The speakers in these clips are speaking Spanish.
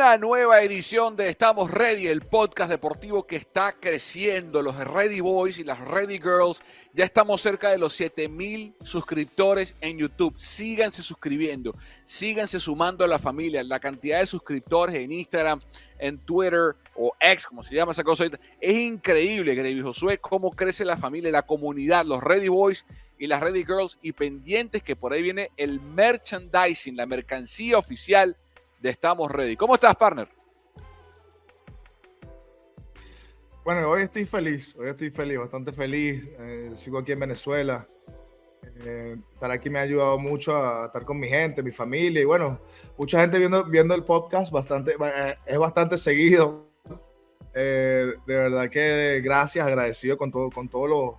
una nueva edición de Estamos Ready, el podcast deportivo que está creciendo. Los Ready Boys y las Ready Girls, ya estamos cerca de los 7,000 suscriptores en YouTube. Síganse suscribiendo, síganse sumando a la familia. La cantidad de suscriptores en Instagram, en Twitter o X, como se llama esa cosa ahorita, es increíble, Gravy Josué, cómo crece la familia, la comunidad, los Ready Boys y las Ready Girls, y pendientes que por ahí viene el merchandising, la mercancía oficial de Estamos Ready. ¿Cómo estás, partner? Bueno, hoy estoy feliz, bastante feliz. Sigo aquí en Venezuela. Estar aquí me ha ayudado mucho a estar con mi gente, mi familia, y bueno, mucha gente viendo el podcast, es bastante seguido. De verdad que gracias, agradecido con todos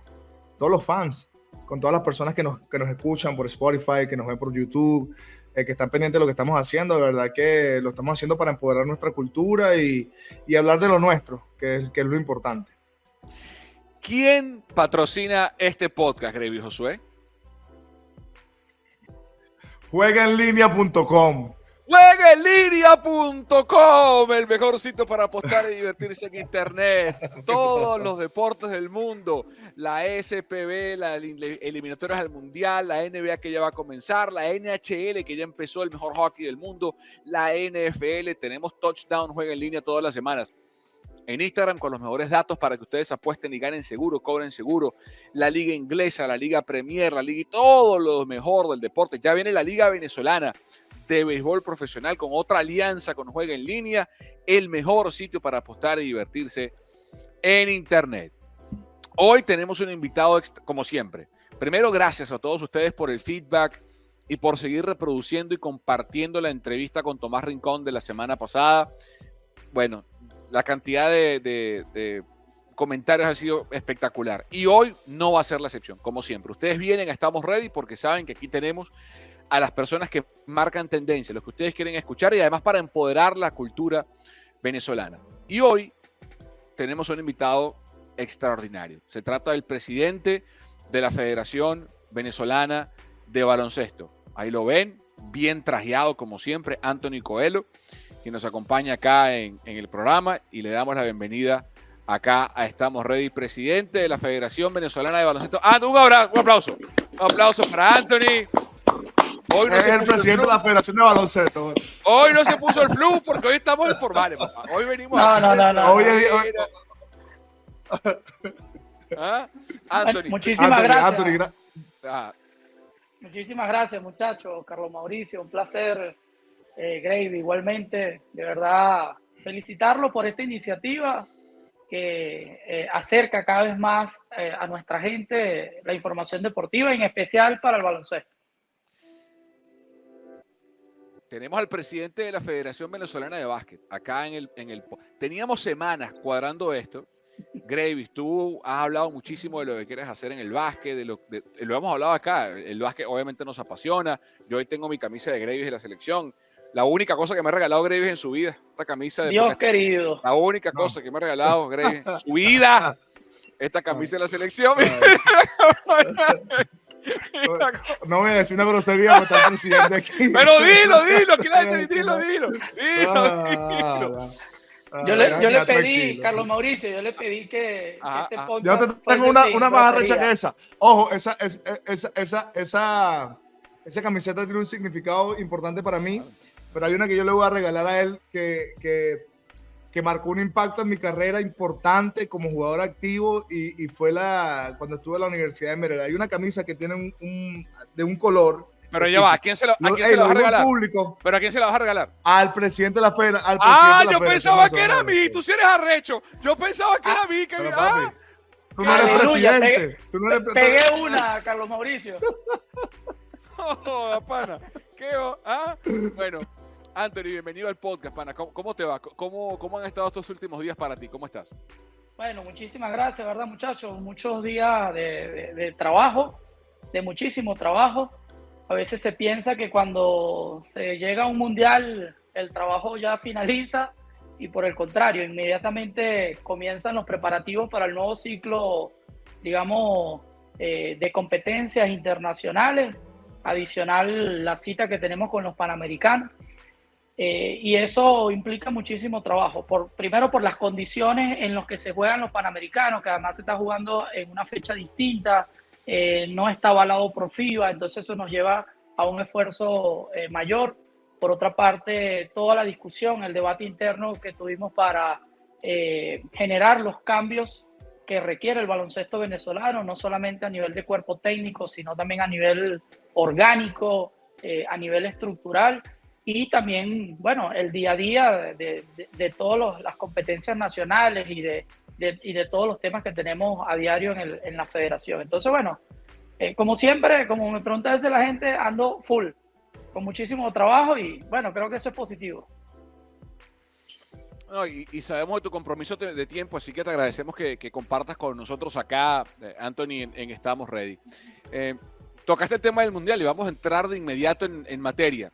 los fans, con todas las personas que nos escuchan por Spotify, que nos ven por YouTube, que están pendientes de lo que estamos haciendo. De verdad que lo estamos haciendo para empoderar nuestra cultura y hablar de lo nuestro, que es lo importante. ¿Quién patrocina este podcast, Gravy Josué? Juegaenlinea.com. Juegaenlinea.com, el mejor sitio para apostar y divertirse en internet. Todos los deportes del mundo, la SPB, la eliminatorias al Mundial, la NBA que ya va a comenzar, la NHL que ya empezó, el mejor hockey del mundo, la NFL, tenemos Touchdown, Juega en Línea todas las semanas. En Instagram con los mejores datos para que ustedes apuesten y ganen seguro, cobren seguro. La liga inglesa, la liga Premier, la liga y todo lo mejor del deporte. Ya viene la liga venezolana de béisbol profesional con otra alianza con Juega en Línea, el mejor sitio para apostar y divertirse en internet. Hoy tenemos un invitado como siempre. Primero, gracias a todos ustedes por el feedback y por seguir reproduciendo y compartiendo la entrevista con Tomás Rincón de la semana pasada. Bueno, la cantidad de comentarios ha sido espectacular. Y hoy no va a ser la excepción, como siempre. Ustedes vienen a Estamos Ready porque saben que aquí tenemos a las personas que marcan tendencia, los que ustedes quieren escuchar, y además para empoderar la cultura venezolana. Y hoy tenemos un invitado extraordinario. Se trata del presidente de la Federación Venezolana de Baloncesto. Ahí lo ven, bien trajeado como siempre, Anthony Coelho, quien nos acompaña acá en el programa, y le damos la bienvenida acá a Estamos Ready, presidente de la Federación Venezolana de Baloncesto. Un aplauso. Un aplauso para Anthony. Hoy no es el presidente de la Federación de Baloncesto. Hoy no se puso el flu porque hoy estamos informales, papá. Hoy venimos No. Anthony. Muchísimas gracias. Anthony. Muchísimas gracias, muchachos. Carlos Mauricio, un placer. Gravy, igualmente, de verdad, felicitarlo por esta iniciativa que acerca cada vez más a nuestra gente la información deportiva, en especial para el baloncesto. Tenemos al presidente de la Federación Venezolana de Básquet acá teníamos semanas cuadrando esto. Gravy, tú has hablado muchísimo de lo que quieres hacer en el básquet, lo hemos hablado acá. El básquet obviamente nos apasiona. Yo hoy tengo mi camisa de Gravy de la selección. La única cosa que me ha regalado Gravy en su vida, esta camisa de Dios querido. La única cosa que me ha regalado Gravy en su vida, esta camisa de la selección. No voy a decir una grosería porque está el presidente aquí. Pero dilo. Yo le pedí, Carlos Mauricio, que este podcast. Yo te tengo una más arrecha que esa. Ojo, esa camiseta tiene un significado importante para mí, pero hay una que yo le voy a regalar a él que marcó un impacto en mi carrera importante como jugador activo, y fue cuando estuve en la Universidad de Merida. Hay una camisa que tiene de un color. Pero ya va, ¿a quién se lo vas a regalar? Público, ¿Pero a quién se la vas a regalar? Al presidente de la Federación. Yo pensaba que era a mí, tú sí eres arrecho. Yo pensaba que era a mí. Tú no eres presidente. Pegué una, Carlos Mauricio. Pana. Bueno, Anthony, bienvenido al podcast, pana. ¿Cómo te va? ¿Cómo han estado estos últimos días para ti? ¿Cómo estás? Bueno, muchísimas gracias, ¿verdad, muchachos? Muchos días de trabajo, de muchísimo trabajo. A veces se piensa que cuando se llega a un mundial el trabajo ya finaliza, y por el contrario, inmediatamente comienzan los preparativos para el nuevo ciclo, digamos, de competencias internacionales, adicional la cita que tenemos con los Panamericanos. Y eso implica muchísimo trabajo. Primero por las condiciones en las que se juegan los Panamericanos, que además se está jugando en una fecha distinta, no está avalado por FIBA, entonces eso nos lleva a un esfuerzo mayor. Por otra parte, toda la discusión, el debate interno que tuvimos para generar los cambios que requiere el baloncesto venezolano, no solamente a nivel de cuerpo técnico, sino también a nivel orgánico, a nivel estructural, y también, bueno, el día a día de todas las competencias nacionales y de todos los temas que tenemos a diario en la federación. Entonces, bueno, como siempre, como me pregunta a veces la gente, ando full, con muchísimo trabajo y, bueno, creo que eso es positivo. No, y sabemos de tu compromiso de tiempo, así que te agradecemos que compartas con nosotros acá, Anthony, en Estamos Ready. Tocaste el tema del Mundial y vamos a entrar de inmediato en materia.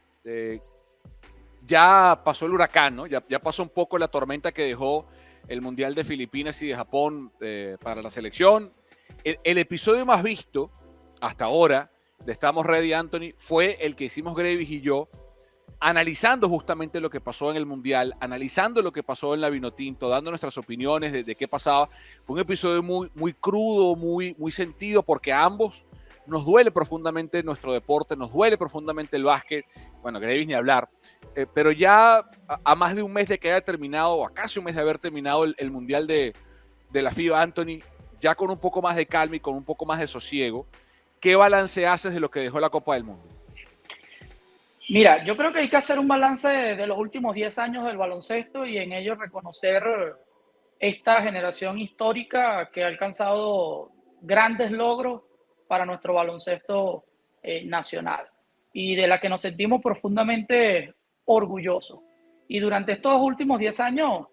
Ya pasó el huracán, ¿no? Ya pasó un poco la tormenta que dejó el Mundial de Filipinas y de Japón para la selección. El episodio más visto hasta ahora de Estamos Ready, Anthony, fue el que hicimos Gravis y yo, analizando justamente lo que pasó en el Mundial, analizando lo que pasó en la Vinotinto, dando nuestras opiniones de qué pasaba. Fue un episodio muy, muy crudo, muy, muy sentido, porque a ambos nos duele profundamente nuestro deporte, nos duele profundamente el básquet. Bueno, Gravis ni hablar. Pero ya a más de un mes de que haya terminado, o a casi un mes de haber terminado el Mundial de la FIBA, Anthony, ya con un poco más de calma y con un poco más de sosiego, ¿qué balance haces de lo que dejó la Copa del Mundo? Mira, yo creo que hay que hacer un balance de los últimos 10 años del baloncesto y en ello reconocer esta generación histórica que ha alcanzado grandes logros para nuestro baloncesto nacional y de la que nos sentimos profundamente orgullosos. Y durante estos últimos 10 años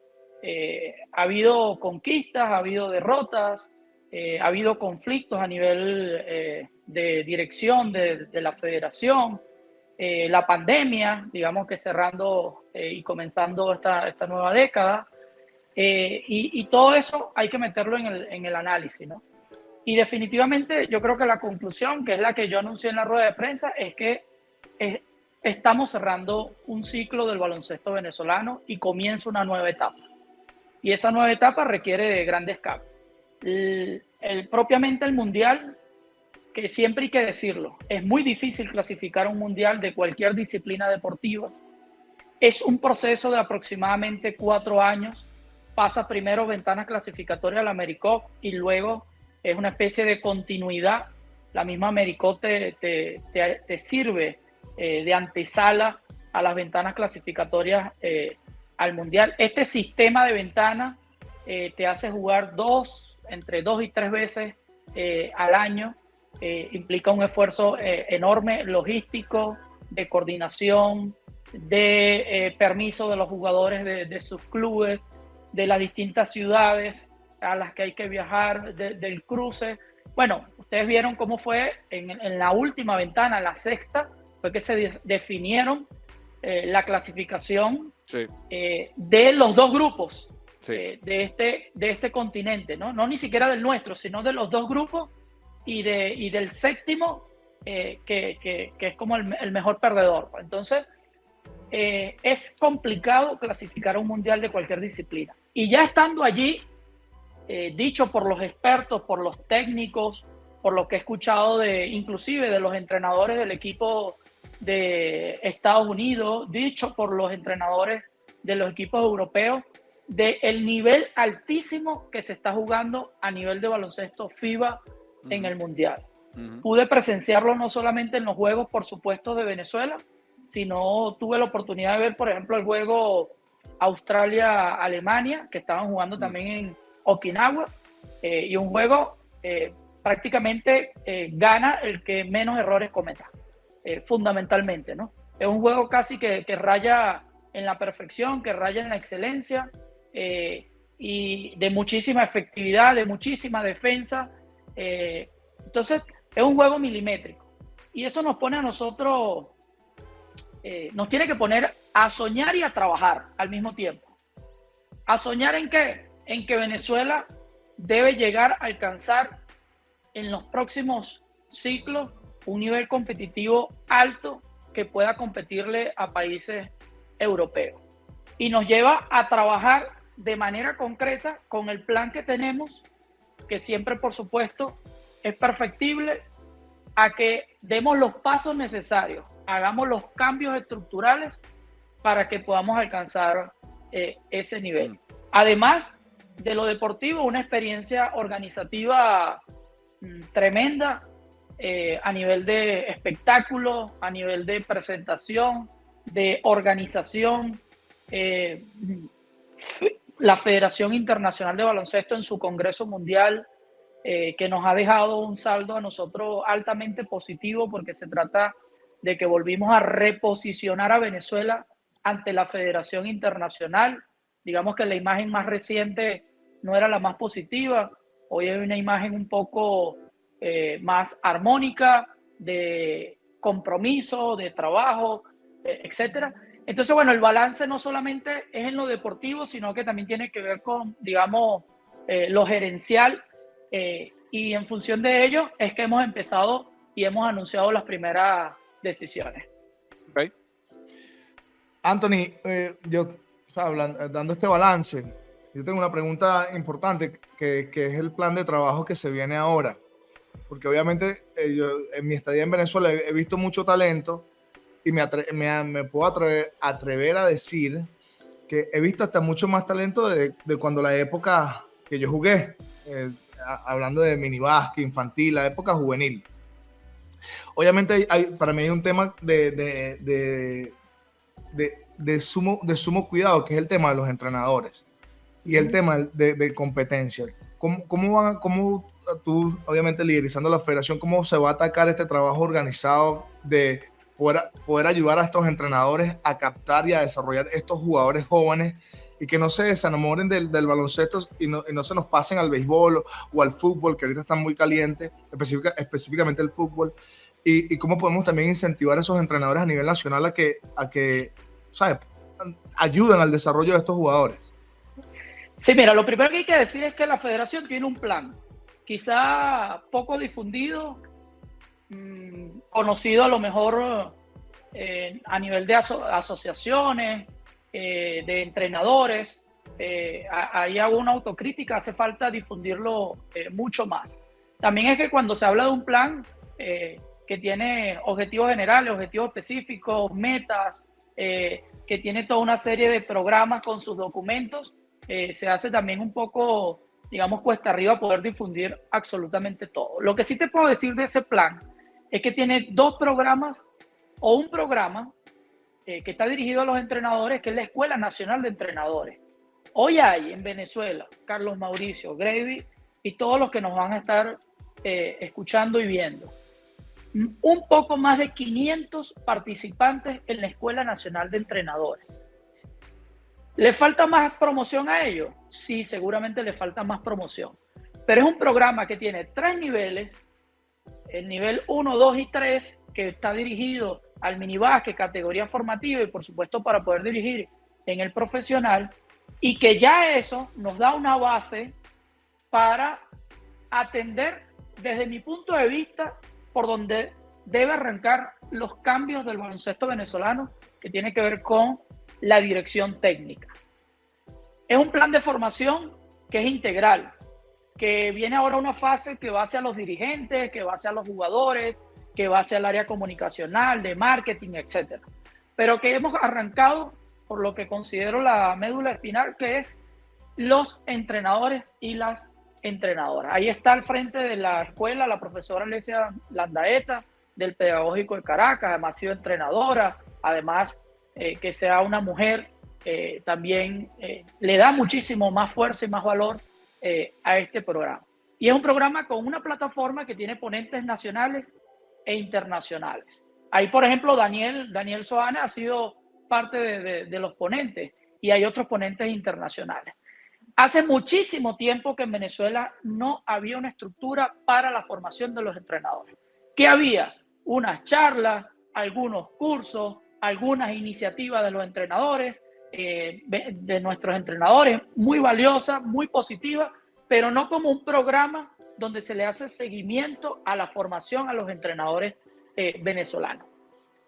ha habido conquistas, ha habido derrotas, ha habido conflictos a nivel de dirección de la federación, la pandemia, digamos que cerrando y comenzando esta nueva década, y todo eso hay que meterlo en el análisis, ¿no? Y definitivamente yo creo que la conclusión, que es la que yo anuncié en la rueda de prensa, es que estamos cerrando un ciclo del baloncesto venezolano y comienza una nueva etapa. Y esa nueva etapa requiere de grandes cambios. Propiamente el Mundial, que siempre hay que decirlo, es muy difícil clasificar un Mundial de cualquier disciplina deportiva. Es un proceso de aproximadamente 4 años. Pasa primero ventanas clasificatorias a la AmeriCup y luego es una especie de continuidad. La misma AmeriCup te sirve de antesala a las ventanas clasificatorias al Mundial. Este sistema de ventanas te hace jugar entre 2 y 3 veces al año. Implica un esfuerzo enorme logístico, de coordinación, de permiso de los jugadores de sus clubes, de las distintas ciudades a las que hay que viajar, del cruce. Bueno, ustedes vieron cómo fue en la última ventana, la sexta, fue que se definieron la clasificación sí. De los 2 grupos sí. de este continente, ¿no? No ni siquiera del nuestro, sino de los 2 grupos y del séptimo, que es como el mejor perdedor. Entonces, es complicado clasificar a un mundial de cualquier disciplina. Y ya estando allí, dicho por los expertos, por los técnicos, por lo que he escuchado inclusive de los entrenadores del equipo de Estados Unidos, dicho por los entrenadores de los equipos europeos, del nivel altísimo que se está jugando a nivel de baloncesto FIBA en el Mundial. Pude presenciarlo no solamente en los juegos, por supuesto, de Venezuela, sino tuve la oportunidad de ver, por ejemplo, el juego Australia-Alemania, que estaban jugando también en Okinawa, y un juego prácticamente gana el que menos errores cometa, fundamentalmente, ¿no? Es un juego casi que raya en la perfección, que raya en la excelencia, y de muchísima efectividad, de muchísima defensa. Entonces, es un juego milimétrico. Y eso nos pone a nosotros, nos tiene que poner a soñar y a trabajar al mismo tiempo. ¿A soñar en qué? En que Venezuela debe llegar a alcanzar en los próximos ciclos un nivel competitivo alto que pueda competirle a países europeo. Y nos lleva a trabajar de manera concreta con el plan que tenemos, que siempre, por supuesto, es perfectible, a que demos los pasos necesarios, hagamos los cambios estructurales para que podamos alcanzar ese nivel. Además de lo deportivo, una experiencia organizativa tremenda a nivel de espectáculo, a nivel de presentación, de organización. La Federación Internacional de Baloncesto en su Congreso Mundial, que nos ha dejado un saldo a nosotros altamente positivo, porque se trata de que volvimos a reposicionar a Venezuela ante la Federación Internacional. Digamos que la imagen más reciente no era la más positiva, hoy hay una imagen un poco más armónica, de compromiso, de trabajo, etcétera. Entonces, bueno, el balance no solamente es en lo deportivo, sino que también tiene que ver con, digamos, lo gerencial, y en función de ello es que hemos empezado y hemos anunciado las primeras decisiones. Okay. Anthony, dando este balance, yo tengo una pregunta importante que es el plan de trabajo que se viene ahora. Porque obviamente yo en mi estadía en Venezuela he visto mucho talento y me puedo atrever a decir que he visto hasta mucho más talento de cuando la época que yo jugué, hablando de minibásquet, infantil, la época juvenil. Obviamente para mí hay un tema de sumo cuidado, que es el tema de los entrenadores y el tema de competencia. ¿Cómo tú, obviamente liderizando la federación, cómo se va a atacar este trabajo organizado de poder ayudar a estos entrenadores a captar y a desarrollar estos jugadores jóvenes y que no se desenamoren del baloncesto y no se nos pasen al béisbol o al fútbol, que ahorita están muy calientes, específicamente el fútbol? Y cómo podemos también incentivar a esos entrenadores a nivel nacional a que ¿sabes?, ayuden al desarrollo de estos jugadores. Sí, mira, lo primero que hay que decir es que la federación tiene un plan, quizá poco difundido, conocido a lo mejor a nivel de asociaciones, de entrenadores. Hay alguna autocrítica, hace falta difundirlo mucho más. También es que cuando se habla de un plan que tiene objetivos generales, objetivos específicos, metas, que tiene toda una serie de programas con sus documentos, se hace también un poco, digamos, cuesta arriba poder difundir absolutamente todo. Lo que sí te puedo decir de ese plan es que tiene dos programas, o un programa que está dirigido a los entrenadores, que es la Escuela Nacional de Entrenadores. Hoy hay en Venezuela, Carlos Mauricio, Gravy y todos los que nos van a estar escuchando y viendo, un poco más de 500 participantes en la Escuela Nacional de Entrenadores. ¿Le falta más promoción a ello? Sí, seguramente le falta más promoción. Pero es un programa que tiene 3 niveles, el nivel 1, 2 y 3, que está dirigido al minibásquet, categoría formativa y por supuesto para poder dirigir en el profesional, y que ya eso nos da una base para atender, desde mi punto de vista, por donde debe arrancar los cambios del baloncesto venezolano, que tiene que ver con la dirección técnica. Es un plan de formación que es integral, que viene ahora una fase que va hacia los dirigentes, que va hacia los jugadores, que va hacia el área comunicacional, de marketing, etc. Pero que hemos arrancado por lo que considero la médula espinal, que es los entrenadores y las entrenadoras. Ahí está al frente de la escuela la profesora Alesia Landaeta, del Pedagógico de Caracas, además ha sido entrenadora, además que sea una mujer, también le da muchísimo más fuerza y más valor a este programa. Y es un programa con una plataforma que tiene ponentes nacionales e internacionales. Ahí, por ejemplo, Daniel Soana ha sido parte de los ponentes, y hay otros ponentes internacionales. Hace muchísimo tiempo que en Venezuela no había una estructura para la formación de los entrenadores. ¿Qué había? Unas charlas, algunos cursos, algunas iniciativas de los entrenadores, de nuestros entrenadores, muy valiosas, muy positivas, pero no como un programa donde se le hace seguimiento a la formación a los entrenadores venezolanos.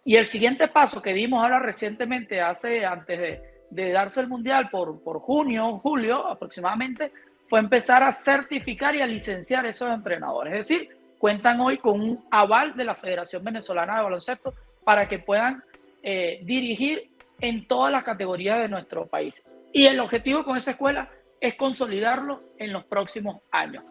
Y el siguiente paso que dimos ahora recientemente, antes de darse el Mundial por junio, julio aproximadamente, fue empezar a certificar y a licenciar esos entrenadores. Es decir, cuentan hoy con un aval de la Federación Venezolana de Baloncesto para que puedan dirigir en todas las categorías de nuestro país. Y el objetivo con esa escuela es consolidarlo en los próximos años.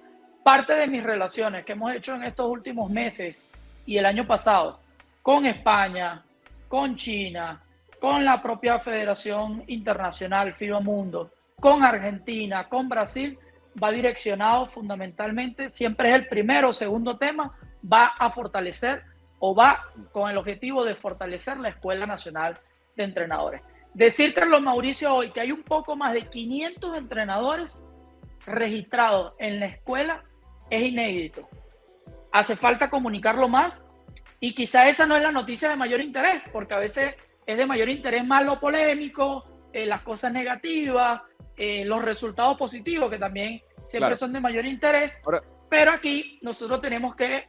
Parte de mis relaciones que hemos hecho en estos últimos meses y el año pasado con España, con China, con la propia Federación Internacional FIBA Mundo, con Argentina, con Brasil, va direccionado fundamentalmente, siempre es el primero o segundo tema, va a fortalecer o va con el objetivo de fortalecer la Escuela Nacional de Entrenadores. Decir, Carlos Mauricio, hoy que hay un poco más de 500 entrenadores registrados en la escuela es inédito. Hace falta comunicarlo más y quizá esa no es la noticia de mayor interés, porque a veces es de mayor interés más lo polémico, las cosas negativas, los resultados positivos, que también siempre son de mayor interés. Ahora, pero aquí nosotros tenemos que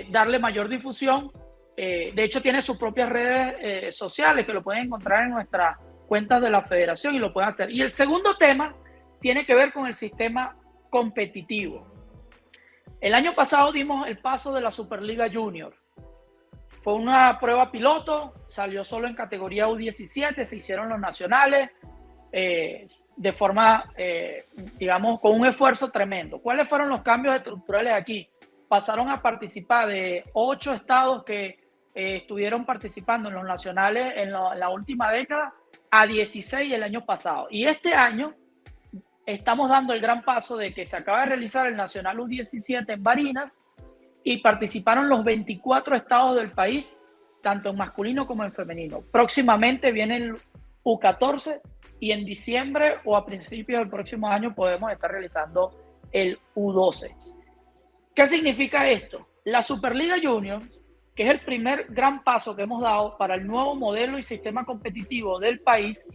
darle mayor difusión. De hecho, tiene sus propias redes sociales que lo pueden encontrar en nuestras cuentas de la federación y lo pueden hacer. Y el segundo tema tiene que ver con el sistema competitivo. El año pasado dimos el paso de la Superliga Junior. Fue una prueba piloto, salió solo en categoría U17, se hicieron los nacionales de forma, digamos, con un esfuerzo tremendo. ¿Cuáles fueron los cambios estructurales aquí? Pasaron a participar de 8 estados que estuvieron participando en los nacionales en la última década a 16 el año pasado. Y este año estamos dando el gran paso de que se acaba de realizar el Nacional U17 en Barinas y participaron los 24 estados del país, tanto en masculino como en femenino. Próximamente viene el U14 y en diciembre o a principios del próximo año podemos estar realizando el U12. ¿Qué significa esto? La Superliga Junior, que es el primer gran paso que hemos dado para el nuevo modelo y sistema competitivo del país,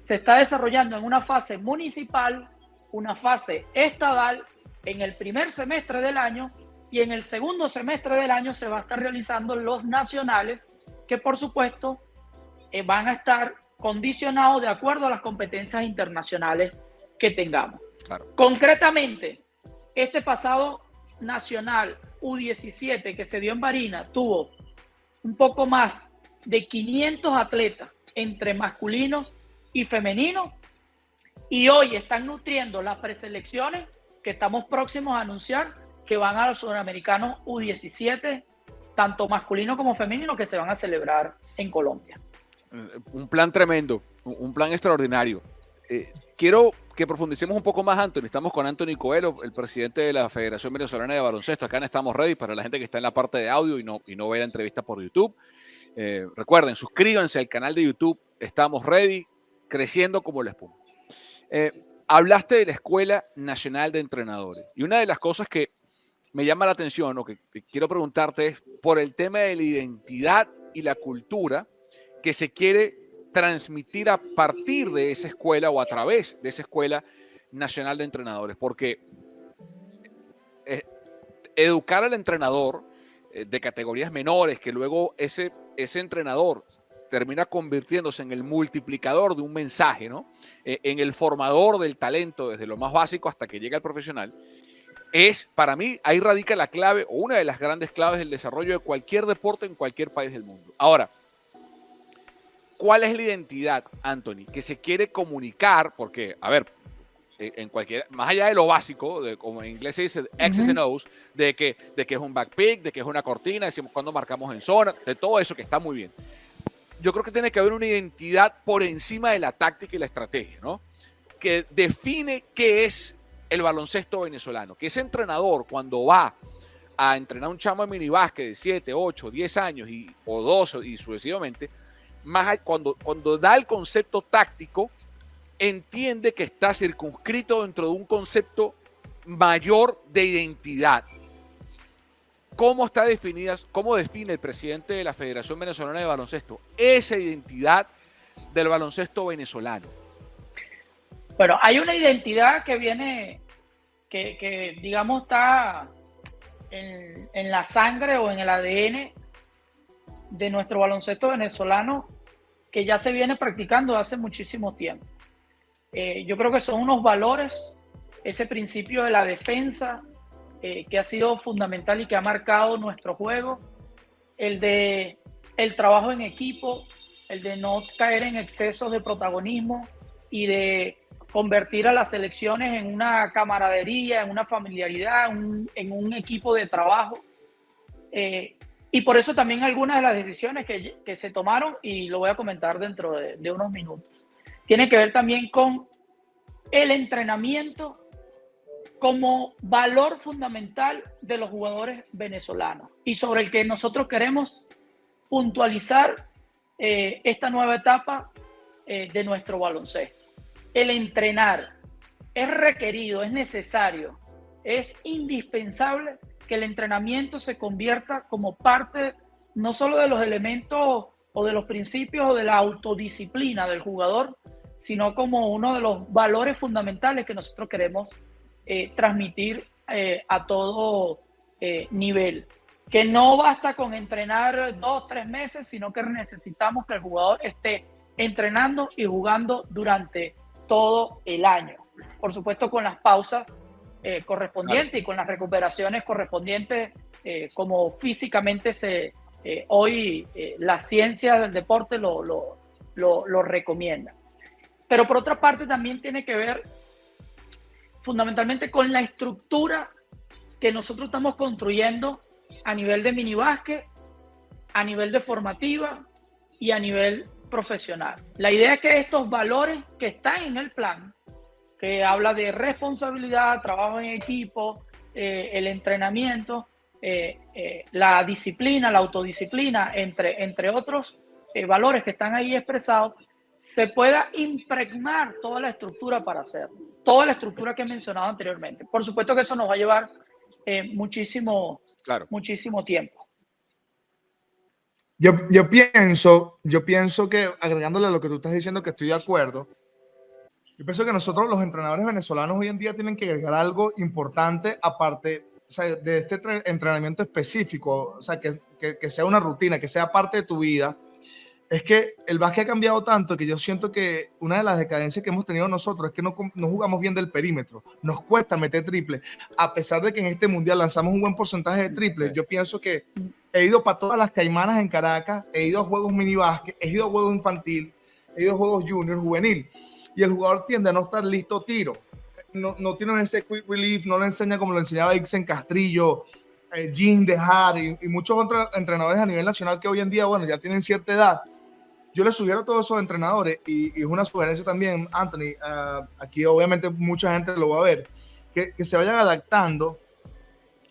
se está desarrollando en una fase municipal, una fase estadal en el primer semestre del año y en el segundo semestre del año se va a estar realizando los nacionales que por supuesto van a estar condicionados de acuerdo a las competencias internacionales que tengamos. Claro. Concretamente, este pasado nacional U17 que se dio en Barinas tuvo un poco más de 500 atletas entre masculinos y femeninos y hoy están nutriendo las preselecciones que estamos próximos a anunciar que van a los sudamericanos U17, tanto masculino como femenino, que se van a celebrar en Colombia. Un plan tremendo, un plan extraordinario. Quiero que profundicemos un poco más, Anthony. Estamos con Anthony Coelho, el presidente de la Federación Venezolana de Baloncesto. Acá en Estamos Ready para la gente que está en la parte de audio y no ve la entrevista por YouTube. Recuerden, suscríbanse al canal de YouTube Estamos Ready, creciendo como la espuma. Hablaste de la Escuela Nacional de Entrenadores y una de las cosas que me llama la atención o que quiero preguntarte es por el tema de la identidad y la cultura que se quiere transmitir a partir de esa escuela o a través de esa Escuela Nacional de Entrenadores, porque educar al entrenador de categorías menores, que luego ese entrenador termina convirtiéndose en el multiplicador de un mensaje, ¿no? En el formador del talento desde lo más básico hasta que llega al profesional, para mí, ahí radica la clave o una de las grandes claves del desarrollo de cualquier deporte en cualquier país del mundo. Ahora, ¿cuál es la identidad, Anthony, que se quiere comunicar? Porque, a ver, más allá de lo básico, como en inglés se dice X's and O's, de que es un backpick, de que es una cortina, decimos cuando marcamos en zona, de todo eso que está muy bien. Yo creo que tiene que haber una identidad por encima de la táctica y la estrategia, ¿no? Que define qué es el baloncesto venezolano. Que ese entrenador, cuando va a entrenar un chamo de minibásquet de 7, 8, 10 años o 12 y sucesivamente, cuando da el concepto táctico, entiende que está circunscrito dentro de un concepto mayor de identidad. ¿Cómo está definida, cómo define el presidente de la Federación Venezolana de Baloncesto esa identidad del baloncesto venezolano? Bueno, hay una identidad que viene, que digamos está en la sangre o en el ADN de nuestro baloncesto venezolano que ya se viene practicando hace muchísimo tiempo. Yo creo que son unos valores, ese principio de la defensa que ha sido fundamental y que ha marcado nuestro juego, el trabajo en equipo, el de no caer en excesos de protagonismo y de convertir a las selecciones en una camaradería, en una familiaridad, en un equipo de trabajo. Y por eso también algunas de las decisiones que se tomaron, y lo voy a comentar dentro de unos minutos, tiene que ver también con el entrenamiento como valor fundamental de los jugadores venezolanos y sobre el que nosotros queremos puntualizar esta nueva etapa de nuestro baloncesto. El entrenar es requerido, es necesario, es indispensable que el entrenamiento se convierta como parte no solo de los elementos o de los principios o de la autodisciplina del jugador, sino como uno de los valores fundamentales que nosotros queremos transmitir a todo nivel. Que no basta con entrenar 2 o 3 meses, sino que necesitamos que el jugador esté entrenando y jugando durante todo el año. Por supuesto, con las pausas correspondientes y con las recuperaciones correspondientes, como físicamente hoy la ciencia del deporte lo recomienda. Pero por otra parte también tiene que ver fundamentalmente con la estructura que nosotros estamos construyendo a nivel de minibásquet, a nivel de formativa y a nivel profesional. La idea es que estos valores que están en el plan, que habla de responsabilidad, trabajo en equipo, el entrenamiento, la disciplina, la autodisciplina, entre otros valores que están ahí expresados, se pueda impregnar toda la estructura para hacerlo, toda la estructura que he mencionado anteriormente. Por supuesto que eso nos va a llevar muchísimo tiempo. Yo pienso que, agregándole a lo que tú estás diciendo, que estoy de acuerdo, yo pienso que nosotros los entrenadores venezolanos hoy en día tienen que agregar algo importante aparte, o sea, de este entrenamiento específico, o sea, que sea una rutina, que sea parte de tu vida. Es que el básquet ha cambiado tanto que yo siento que una de las decadencias que hemos tenido nosotros es que no jugamos bien del perímetro. Nos cuesta meter triple. A pesar de que en este mundial lanzamos un buen porcentaje de triple, yo pienso que he ido para todas las Caimanas en Caracas, he ido a juegos mini básquet, he ido a juegos infantil, he ido a juegos junior, juvenil. Y el jugador tiende a no estar listo tiro. No tiene ese quick relief, no le enseña como lo enseñaba Ixen Castrillo, Jean Dejar y muchos otros entrenadores a nivel nacional que hoy en día, bueno, ya tienen cierta edad. Yo les sugiero a todos esos entrenadores, y es una sugerencia también, Anthony, aquí obviamente mucha gente lo va a ver, que se vayan adaptando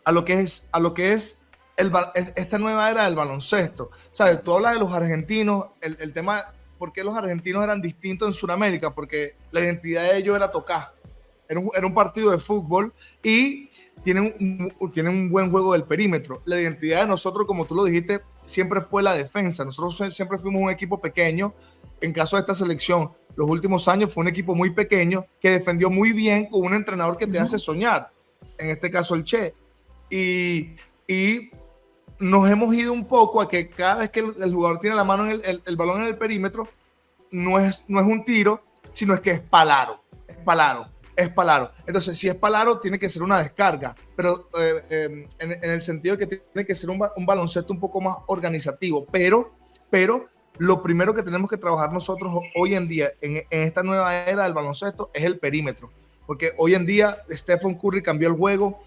a lo que es esta nueva era del baloncesto. ¿Sabes? Tú hablas de los argentinos, el tema, ¿por qué los argentinos eran distintos en Sudamérica? Porque la identidad de ellos era tocar. Era un partido de fútbol y tienen un buen juego del perímetro. La identidad de nosotros, como tú lo dijiste, siempre fue la defensa. Nosotros siempre fuimos un equipo pequeño. En caso de esta selección, los últimos años fue un equipo muy pequeño que defendió muy bien con un entrenador que te hace soñar. En este caso, el Che. Y nos hemos ido un poco a que cada vez que el jugador tiene la mano en el balón en el perímetro, no es un tiro, sino es que es palaro. Entonces, si es palaro, tiene que ser una descarga, pero en el sentido de que tiene que ser un baloncesto un poco más organizativo, pero lo primero que tenemos que trabajar nosotros hoy en día en esta nueva era del baloncesto es el perímetro, porque hoy en día Stephen Curry cambió el juego.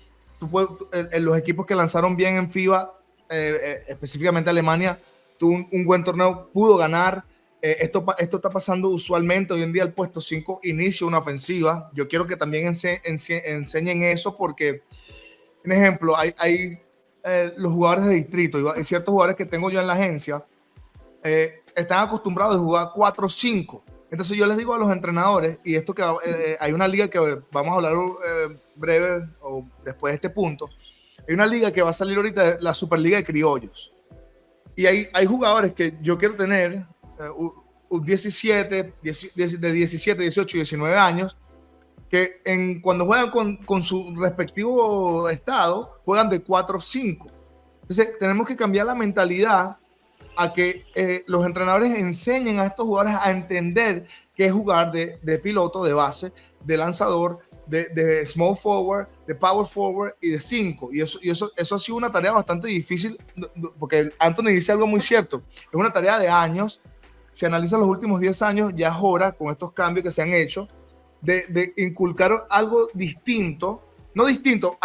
Los equipos que lanzaron bien en FIBA, específicamente Alemania, tuvo un buen torneo, pudo ganar. Esto está pasando usualmente. Hoy en día el puesto 5 inicia una ofensiva. Yo quiero que también enseñen eso porque, en ejemplo, hay los jugadores de distrito. Hay ciertos jugadores que tengo yo en la agencia, están acostumbrados a jugar 4-5. Entonces yo les digo a los entrenadores, y esto que hay una liga que vamos a hablar breve o después de este punto, hay una liga que va a salir ahorita, la Superliga de Criollos. Y hay jugadores que yo quiero tener, de 17, 18, 19 años, que cuando juegan con su respectivo estado, juegan de 4-5. Entonces, tenemos que cambiar la mentalidad a que los entrenadores enseñen a estos jugadores a entender qué es jugar de piloto, de base, de lanzador, de small forward, de power forward y de 5. Y eso ha sido una tarea bastante difícil, porque Anthony dice algo muy cierto. Es una tarea de años. Si analizan los últimos 10 años, ya es hora, con estos cambios que se han hecho, de inculcar algo distinto, no distinto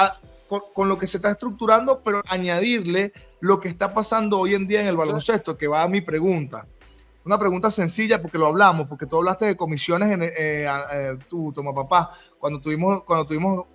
con lo que se está estructurando, pero añadirle lo que está pasando hoy en día en el baloncesto, que va a mi pregunta. Una pregunta sencilla, porque lo hablamos, porque tú hablaste de comisiones, tú, Toma Papá, cuando tuvimos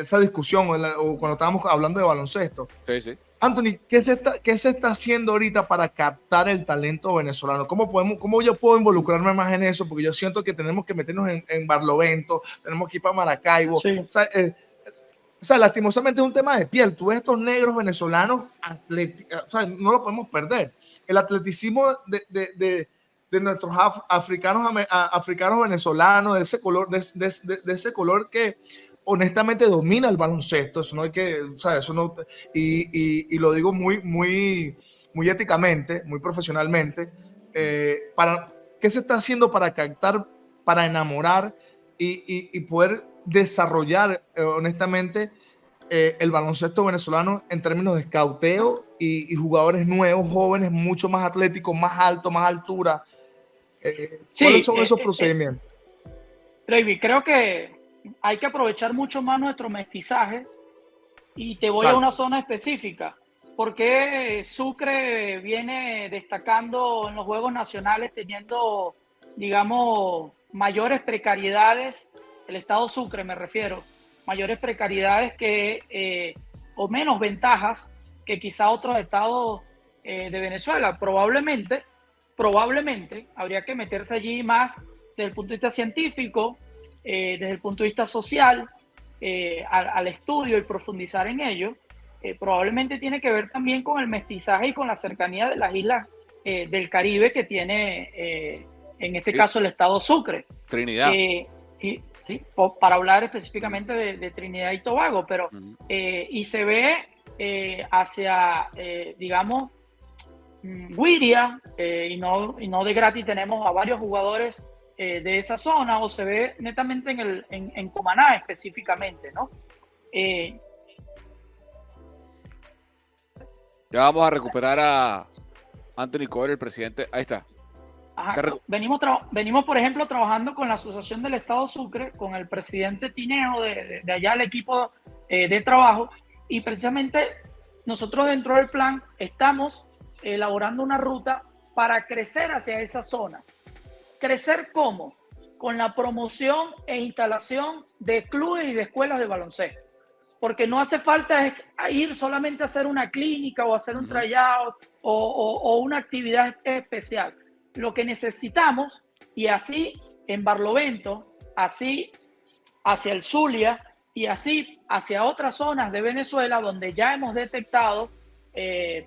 esa discusión o cuando estábamos hablando de baloncesto. Sí, sí. Anthony, ¿qué se está haciendo ahorita para captar el talento venezolano? ¿Cómo yo puedo involucrarme más en eso? Porque yo siento que tenemos que meternos en Barlovento, tenemos que ir para Maracaibo. Sí. O sea, lastimosamente es un tema de piel. Tú ves estos negros venezolanos, o sea, no lo podemos perder. El atleticismo de nuestros africanos venezolanos, de ese color que honestamente domina el baloncesto. Eso no hay que, o sea, eso no, y lo digo muy éticamente, muy profesionalmente. ¿Qué se está haciendo para captar, para enamorar y poder desarrollar honestamente el baloncesto venezolano en términos de escauteo y jugadores nuevos, jóvenes, mucho más atléticos, más altos, más altura? ¿Cuáles son esos procedimientos? David, creo que hay que aprovechar mucho más nuestro mestizaje y te voy a una zona específica. ¿Por qué Sucre viene destacando en los Juegos Nacionales teniendo, digamos, mayores precariedades? El estado Sucre me refiero, mayores precariedades o menos ventajas que quizá otros estados de Venezuela. Probablemente habría que meterse allí más desde el punto de vista científico, desde el punto de vista social, al estudio y profundizar en ello. Probablemente tiene que ver también con el mestizaje y con la cercanía de las islas del Caribe que tiene, en este caso, el estado Sucre. Trinidad. Sí, para hablar específicamente de Trinidad y Tobago, pero y se ve hacia, digamos, Guiria, y no de gratis tenemos a varios jugadores de esa zona, o se ve netamente en Cumaná específicamente, ¿no? Ya vamos a recuperar a Anthony Coelho, el presidente. Ahí está. Ajá. Venimos, por ejemplo, trabajando con la Asociación del Estado Sucre, con el presidente Tineo de allá, el equipo de trabajo, y precisamente nosotros dentro del plan estamos elaborando una ruta para crecer hacia esa zona. ¿Crecer cómo? Con la promoción e instalación de clubes y de escuelas de baloncesto. Porque no hace falta ir solamente a hacer una clínica o hacer un tryout o una actividad especial. Lo que necesitamos, y así en Barlovento, así hacia el Zulia y así hacia otras zonas de Venezuela donde ya hemos detectado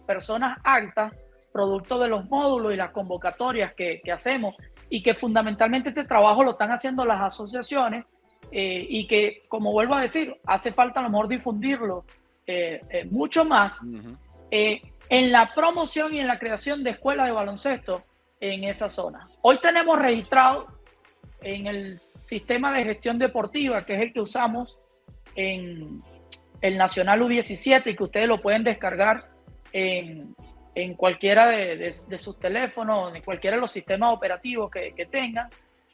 personas altas, producto de los módulos y las convocatorias que hacemos, y que fundamentalmente este trabajo lo están haciendo las asociaciones, y que, como vuelvo a decir, hace falta a lo mejor difundirlo mucho más en la promoción y en la creación de escuelas de baloncesto en esa zona. Hoy tenemos registrado en el sistema de gestión deportiva, que es el que usamos en el Nacional U17 y que ustedes lo pueden descargar en cualquiera de sus teléfonos, en cualquiera de los sistemas operativos que tengan.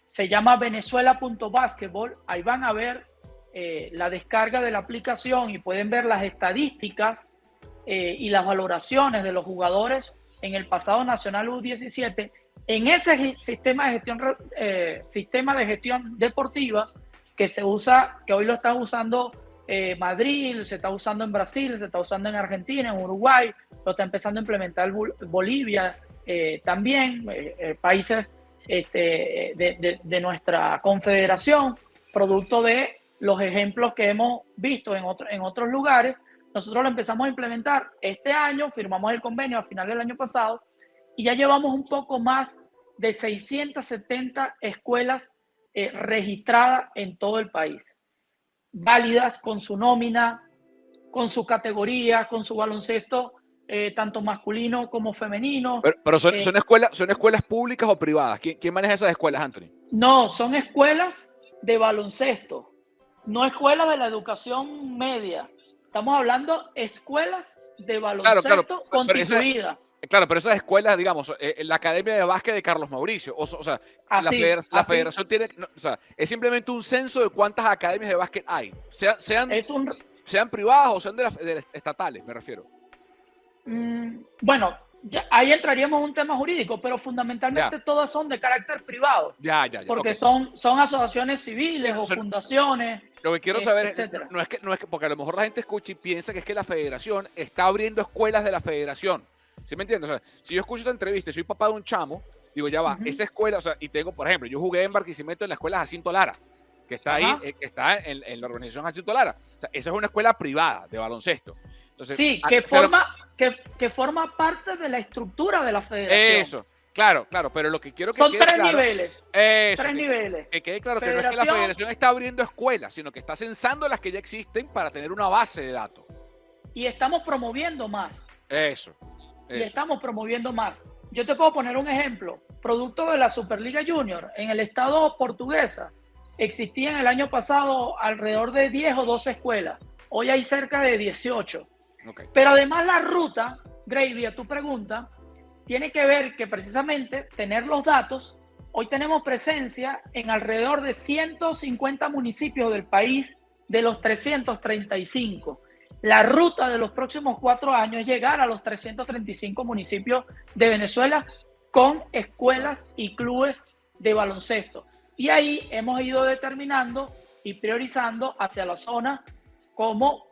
Se llama venezuela.basketball. Ahí van a ver la descarga de la aplicación y pueden ver las estadísticas y las valoraciones de los jugadores en el pasado Nacional U17. En ese sistema de gestión deportiva que se usa, que hoy lo están usando Madrid, se está usando en Brasil, se está usando en Argentina, en Uruguay, lo está empezando a implementar Bolivia, también países de nuestra confederación, producto de los ejemplos que hemos visto en otros lugares. Nosotros lo empezamos a implementar este año, firmamos el convenio a final del año pasado y ya llevamos un poco más de 670 escuelas registradas en todo el país, válidas con su nómina, con su categoría, con su baloncesto tanto masculino como femenino. Pero son escuelas públicas o privadas. ¿Quién maneja esas escuelas, Anthony? No, son escuelas de baloncesto, no escuelas de la educación media. Estamos hablando escuelas de baloncesto constituidas. Claro, pero esas escuelas, digamos, la Academia de Básquet de Carlos Mauricio, o sea, la federación tiene, o sea, es simplemente un censo de cuántas academias de básquet hay, sean privadas o sean de estatales, me refiero. Bueno, ahí entraríamos en un tema jurídico, pero fundamentalmente todas son de carácter privado. Porque son asociaciones civiles o fundaciones. Lo que quiero saber etcétera. no es que, porque a lo mejor la gente escucha y piensa que es que la federación está abriendo escuelas de la federación. ¿Sí me entiendes? O sea, si yo escucho esta entrevista y soy papá de un chamo, digo, ya va, esa escuela, o sea, y tengo, por ejemplo, yo jugué en Barquisimeto en la escuela Jacinto Lara, que está ahí, que está en la organización Jacinto Lara. O sea, esa es una escuela privada de baloncesto. Entonces, sí, que forma parte de la estructura de la federación. Eso, claro, pero lo que quiero que son quede tres claro, niveles. Eso, tres niveles. Que quede claro que no es que la federación está abriendo escuelas, sino que está censando las que ya existen para tener una base de datos. Y estamos promoviendo más. Eso. Y estamos promoviendo más. Yo te puedo poner un ejemplo. Producto de la Superliga Junior, en el estado portuguesa, existían el año pasado alrededor de 10 o 12 escuelas. Hoy hay cerca de 18. Okay. Pero además la ruta, Gravy, a tu pregunta, tiene que ver que precisamente tener los datos. Hoy tenemos presencia en alrededor de 150 municipios del país de los 335. La ruta de los próximos 4 años es llegar a los 335 municipios de Venezuela con escuelas y clubes de baloncesto. Y ahí hemos ido determinando y priorizando hacia la zona como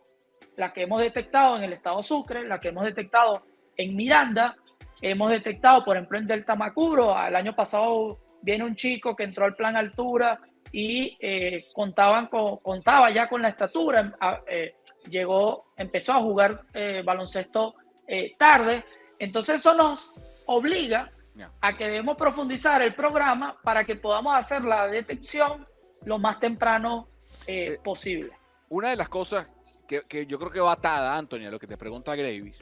la que hemos detectado en el estado Sucre, la que hemos detectado en Miranda, hemos detectado, por ejemplo, en Delta Macuro. El año pasado viene un chico que entró al plan altura y contaba ya con la estatura, empezó a jugar baloncesto tarde. Entonces eso nos obliga a que debemos profundizar el programa para que podamos hacer la detección lo más temprano posible. Una de las cosas que yo creo que va atada, Anthony, a lo que te pregunta Gravis,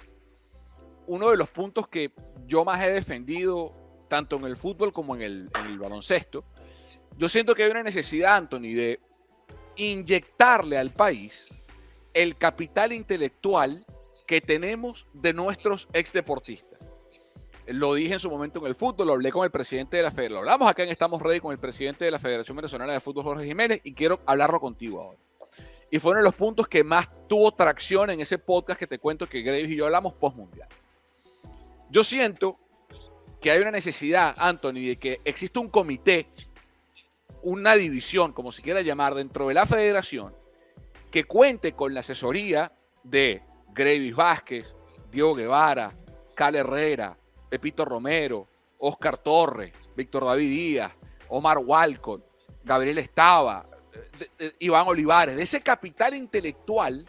uno de los puntos que yo más he defendido, tanto en el fútbol como en el baloncesto, yo siento que hay una necesidad, Anthony, de inyectarle al país el capital intelectual que tenemos de nuestros exdeportistas. Lo dije en su momento en el fútbol, lo hablé con el presidente de la Federación, lo hablamos acá en Estamos Ready con el presidente de la Federación Venezolana de Fútbol, Jorge Jiménez, y quiero hablarlo contigo ahora. Y fue uno de los puntos que más tuvo tracción en ese podcast que te cuento que Graves y yo hablamos post-mundial. Yo siento que hay una necesidad, Anthony, de que exista un comité, una división, como se quiera llamar, dentro de la federación, que cuente con la asesoría de Gravis Vázquez, Diego Guevara, Cal Herrera, Pepito Romero, Oscar Torres, Víctor David Díaz, Omar Walcott, Gabriel Estava, Iván Olivares, de ese capital intelectual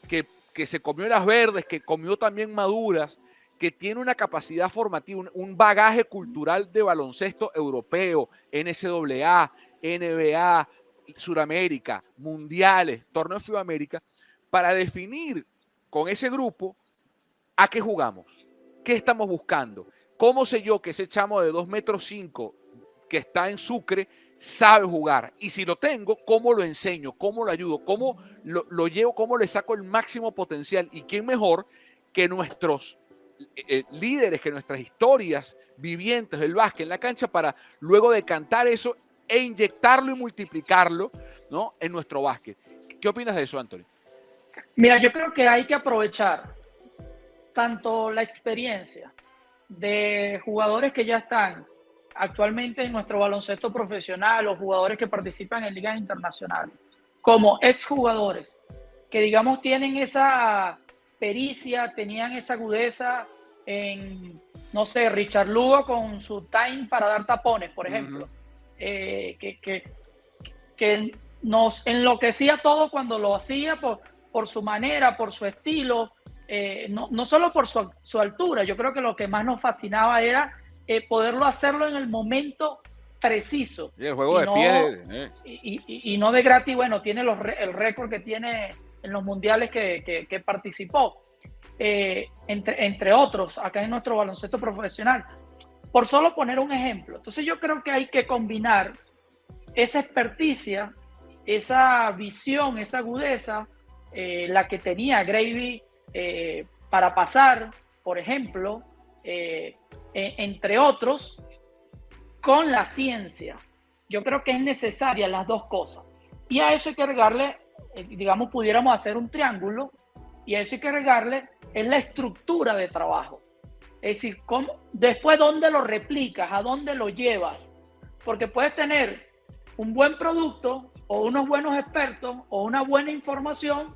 que se comió las verdes, que comió también maduras, que tiene una capacidad formativa, un bagaje cultural de baloncesto europeo, NCAA, NBA, Suramérica, mundiales, torneos FIBA América, para definir con ese grupo a qué jugamos, qué estamos buscando, cómo sé yo que ese chamo de 2,5 metros que está en Sucre sabe jugar, y si lo tengo, cómo lo enseño, cómo lo ayudo, cómo lo llevo, cómo le saco el máximo potencial, y quién mejor que nuestros líderes, que nuestras historias vivientes del básquet en la cancha, para luego decantar eso e inyectarlo y multiplicarlo, ¿no?, en nuestro básquet. ¿Qué opinas de eso, Anthony? Mira, yo creo que hay que aprovechar tanto la experiencia de jugadores que ya están actualmente en nuestro baloncesto profesional o jugadores que participan en ligas internacionales, como exjugadores que, digamos, tienen esa pericia, tenían esa agudeza en, no sé, Richard Lugo con su time para dar tapones, por ejemplo, que nos enloquecía todo cuando lo hacía por su manera, por su estilo, no solo por su altura. Yo creo que lo que más nos fascinaba era poderlo hacerlo en el momento preciso. Y el juego de pies. Y no de gratis. Bueno, tiene el récord que tiene en los mundiales que participó. entre otros, acá en nuestro baloncesto profesional, por solo poner un ejemplo. Entonces yo creo que hay que combinar esa experticia, esa visión, esa agudeza, la que tenía Gravy para pasar, por ejemplo, entre otros, con la ciencia. Yo creo que es necesaria las dos cosas. Y a eso hay que agregarle, digamos, pudiéramos hacer un triángulo, y a eso hay que agregarle es la estructura de trabajo. Es decir, después dónde lo replicas, a dónde lo llevas. Porque puedes tener un buen producto o unos buenos expertos o una buena información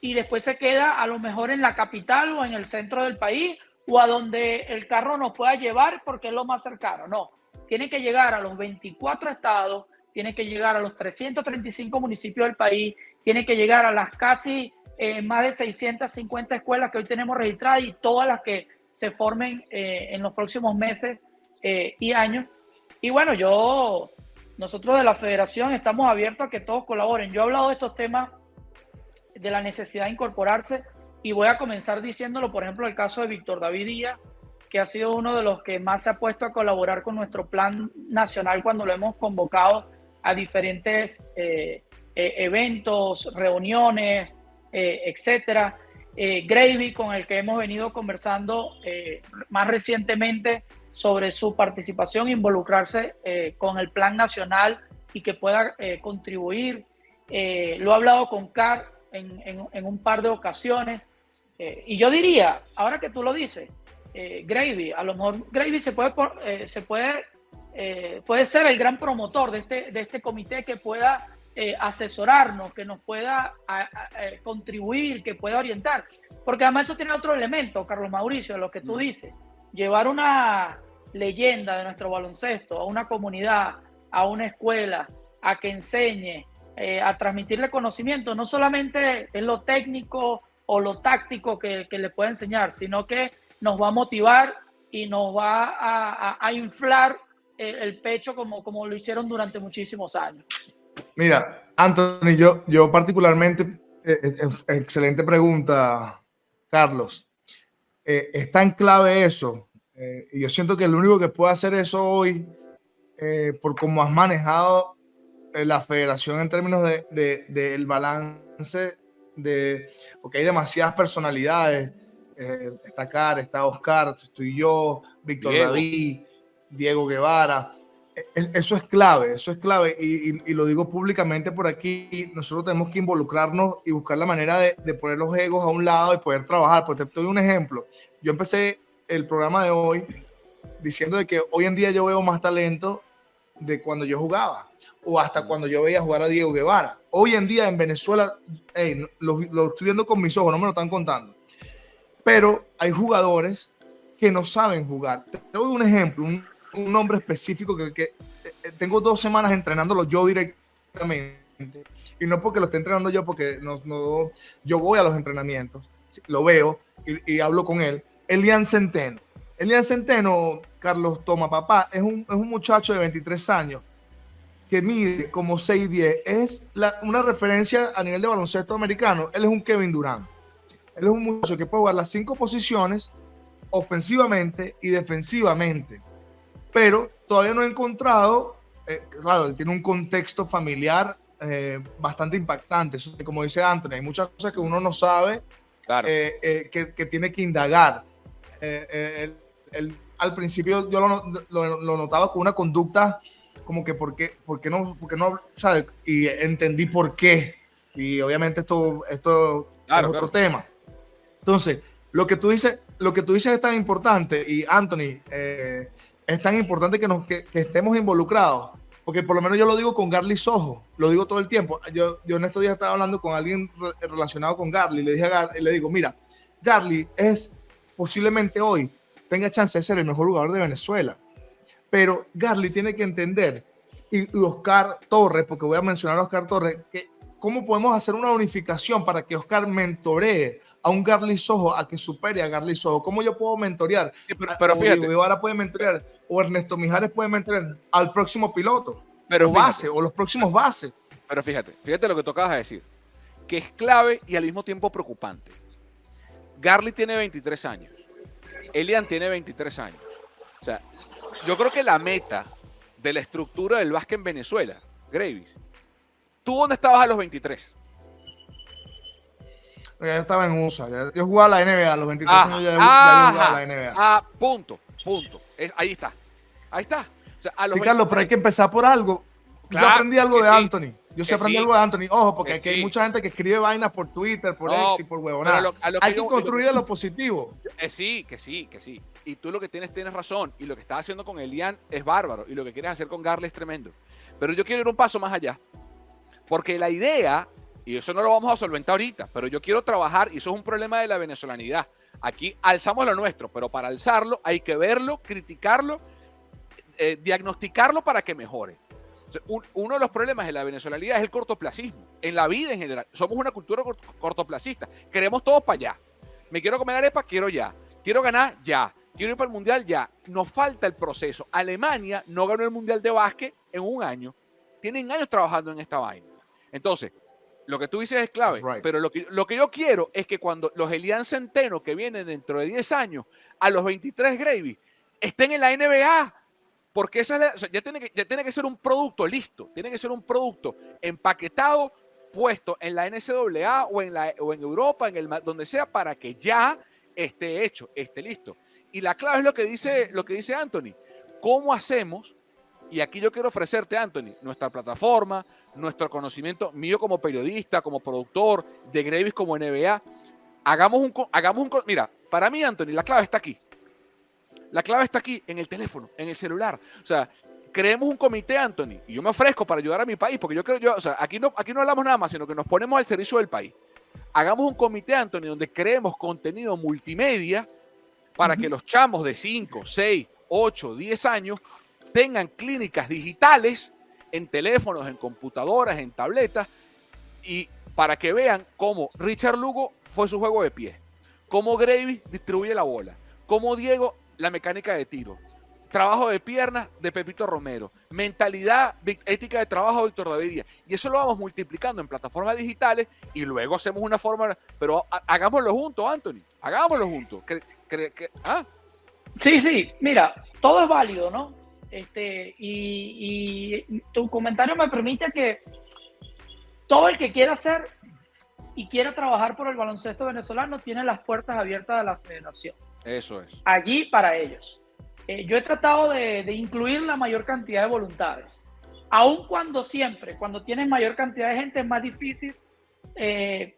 y después se queda a lo mejor en la capital o en el centro del país o a donde el carro nos pueda llevar porque es lo más cercano. No, tiene que llegar a los 24 estados, tiene que llegar a los 335 municipios del país, tiene que llegar a las casi más de 650 escuelas que hoy tenemos registradas y todas las que se formen en los próximos meses y años. Y bueno, nosotros de la federación estamos abiertos a que todos colaboren. Yo he hablado de estos temas, de la necesidad de incorporarse, y voy a comenzar diciéndolo, por ejemplo, el caso de Víctor David Díaz, que ha sido uno de los que más se ha puesto a colaborar con nuestro plan nacional cuando lo hemos convocado a diferentes eventos, reuniones, etcétera. Gravy, con el que hemos venido conversando más recientemente sobre su participación, involucrarse con el plan nacional y que pueda contribuir. Lo he hablado con Car en un par de ocasiones. Y yo diría, ahora que tú lo dices, Gravy, a lo mejor Gravy puede ser el gran promotor de este comité que pueda asesorarnos, que nos pueda contribuir, que pueda orientar. Porque además eso tiene otro elemento, Carlos Mauricio, de lo que tú dices. Llevar una leyenda de nuestro baloncesto a una comunidad, a una escuela, a que enseñe, a transmitirle conocimiento, no solamente es lo técnico o lo táctico que le puede enseñar, sino que nos va a motivar y nos va a inflar el pecho como lo hicieron durante muchísimos años. Mira, Anthony, yo particularmente, excelente pregunta, Carlos. Es tan clave eso. Y yo siento que el único que puede hacer eso hoy, por cómo has manejado la federación en términos del balance, porque hay demasiadas personalidades. Está Car, está Oscar, estoy yo, Víctor David, Diego Guevara. Eso es clave, y lo digo públicamente por aquí. Nosotros tenemos que involucrarnos y buscar la manera de poner los egos a un lado y poder trabajar. Pues te doy un ejemplo. Yo empecé el programa de hoy diciendo de que hoy en día yo veo más talento de cuando yo jugaba o hasta cuando yo veía jugar a Diego Guevara. Hoy en día en Venezuela, lo estoy viendo con mis ojos, no me lo están contando, pero hay jugadores que no saben jugar. Te doy un ejemplo, un nombre específico que tengo 2 semanas entrenándolo yo directamente, y no porque lo esté entrenando yo, porque yo voy a los entrenamientos, lo veo y hablo con él. Elian Centeno, Carlos Toma Papá, es un muchacho de 23 años que mide como 6'10", es una referencia a nivel de baloncesto americano. Él es un Kevin Durant, él es un muchacho que puede jugar las 5 posiciones ofensivamente y defensivamente, pero todavía no he encontrado, claro, él tiene un contexto familiar bastante impactante. Eso, como dice Anthony, hay muchas cosas que uno no sabe, claro, que tiene que indagar. Al principio yo lo notaba con una conducta como que ¿por qué no, ¿sabes? Y entendí por qué, y obviamente esto claro, es otro tema. Entonces, lo que tú dices es tan importante, y Anthony, es tan importante que estemos involucrados, porque por lo menos yo lo digo con Garly Sojo, lo digo todo el tiempo. Yo en estos días estaba hablando con alguien relacionado con Garly, le digo, mira, Garly posiblemente hoy tenga chance de ser el mejor jugador de Venezuela, pero Garly tiene que entender, y Oscar Torres, porque voy a mencionar a Oscar Torres, que cómo podemos hacer una unificación para que Oscar mentoree a un Garly Sojo, a que supere a Garly Sojo. ¿Cómo yo puedo mentorear? Sí, pero fíjate, Guevara puede mentorear, o Ernesto Mijares puede mentorear al próximo piloto, o los próximos bases. Pero fíjate lo que tú acabas de decir, que es clave y al mismo tiempo preocupante. Garly tiene 23 años. Elian tiene 23 años. O sea, yo creo que la meta de la estructura del básquet en Venezuela, Gravis, ¿tú dónde estabas a los 23? Yo estaba en USA. Yo jugaba a la NBA. A los 23 años ya yo jugaba a la NBA. Punto. Ahí está. O sea, a los sí, Carlos, pero hay que empezar por algo. Claro, yo aprendí algo de sí, Anthony. Yo sí aprendí algo de Anthony. Ojo, porque aquí hay mucha gente que escribe vainas por Twitter, por X y por huevonada. Hay que construir de lo positivo. Sí. Y tú lo que tienes razón. Y lo que estás haciendo con Elian es bárbaro. Y lo que quieres hacer con Garly es tremendo. Pero yo quiero ir un paso más allá. Porque la idea, y eso no lo vamos a solventar ahorita, pero yo quiero trabajar, y eso es un problema de la venezolanidad. Aquí alzamos lo nuestro, pero para alzarlo hay que verlo, criticarlo, diagnosticarlo para que mejore. O sea, uno de los problemas de la venezolanidad es el cortoplacismo. En la vida en general, somos una cultura cortoplacista. Queremos todos para allá. Me quiero comer arepa, quiero ya. Quiero ganar, ya. Quiero ir para el mundial, ya. Nos falta el proceso. Alemania no ganó el mundial de básquet en un año. Tienen años trabajando en esta vaina. Entonces, lo que tú dices es clave, pero lo que yo quiero es que cuando los Elian Centeno que vienen dentro de 10 años, a los 23 Gravy, estén en la NBA. Porque esa es o sea, ya tiene que ser un producto listo, tiene que ser un producto empaquetado, puesto en la NCAA o en Europa, donde sea, para que ya esté hecho, esté listo. Y la clave es lo que dice Anthony. ¿Cómo hacemos? Y aquí yo quiero ofrecerte, Anthony, nuestra plataforma, nuestro conocimiento mío como periodista, como productor, de Gravis como NBA. Mira, para mí, Anthony, la clave está aquí. La clave está aquí, en el teléfono, en el celular. O sea, creemos un comité, Anthony, y yo me ofrezco para ayudar a mi país, porque o sea, aquí no hablamos nada más, sino que nos ponemos al servicio del país. Hagamos un comité, Anthony, donde creemos contenido multimedia para que los chamos de 5, 6, 8, 10 años tengan clínicas digitales en teléfonos, en computadoras, en tabletas, y para que vean cómo Richard Lugo fue su juego de pie, cómo Gravis distribuye la bola, cómo Diego la mecánica de tiro, trabajo de piernas de Pepito Romero, mentalidad, ética de trabajo de Víctor David Díaz. Y eso lo vamos multiplicando en plataformas digitales y luego hacemos una forma, pero hagámoslo juntos, Anthony, hagámoslo juntos. ¿Ah? Sí, mira, todo es válido, ¿no? Y tu comentario me permite que todo el que quiera hacer y quiera trabajar por el baloncesto venezolano tiene las puertas abiertas de la federación. Eso es. Allí para ellos. Yo he tratado de incluir la mayor cantidad de voluntades. Aun cuando tienes mayor cantidad de gente es más difícil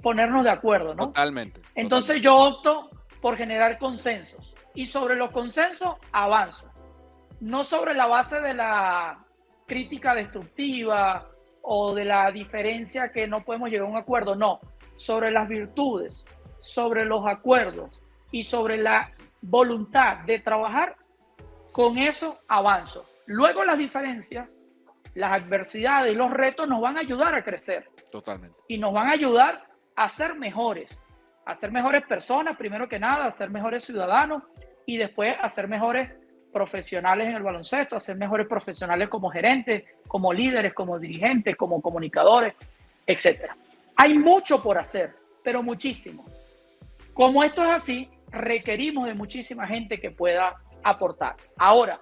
ponernos de acuerdo, ¿no? Totalmente. Entonces yo opto por generar consensos. Y sobre los consensos avanzo. No sobre la base de la crítica destructiva o de la diferencia que no podemos llegar a un acuerdo. No, sobre las virtudes, sobre los acuerdos y sobre la voluntad de trabajar, con eso avanzo. Luego las diferencias, las adversidades y los retos nos van a ayudar a crecer. Totalmente. Y nos van a ayudar a ser mejores personas, primero que nada, a ser mejores ciudadanos y después a ser mejores profesionales en el baloncesto, a ser mejores profesionales como gerentes, como líderes, como dirigentes, como comunicadores, etc. Hay mucho por hacer, pero muchísimo. Como esto es así, requerimos de muchísima gente que pueda aportar. Ahora,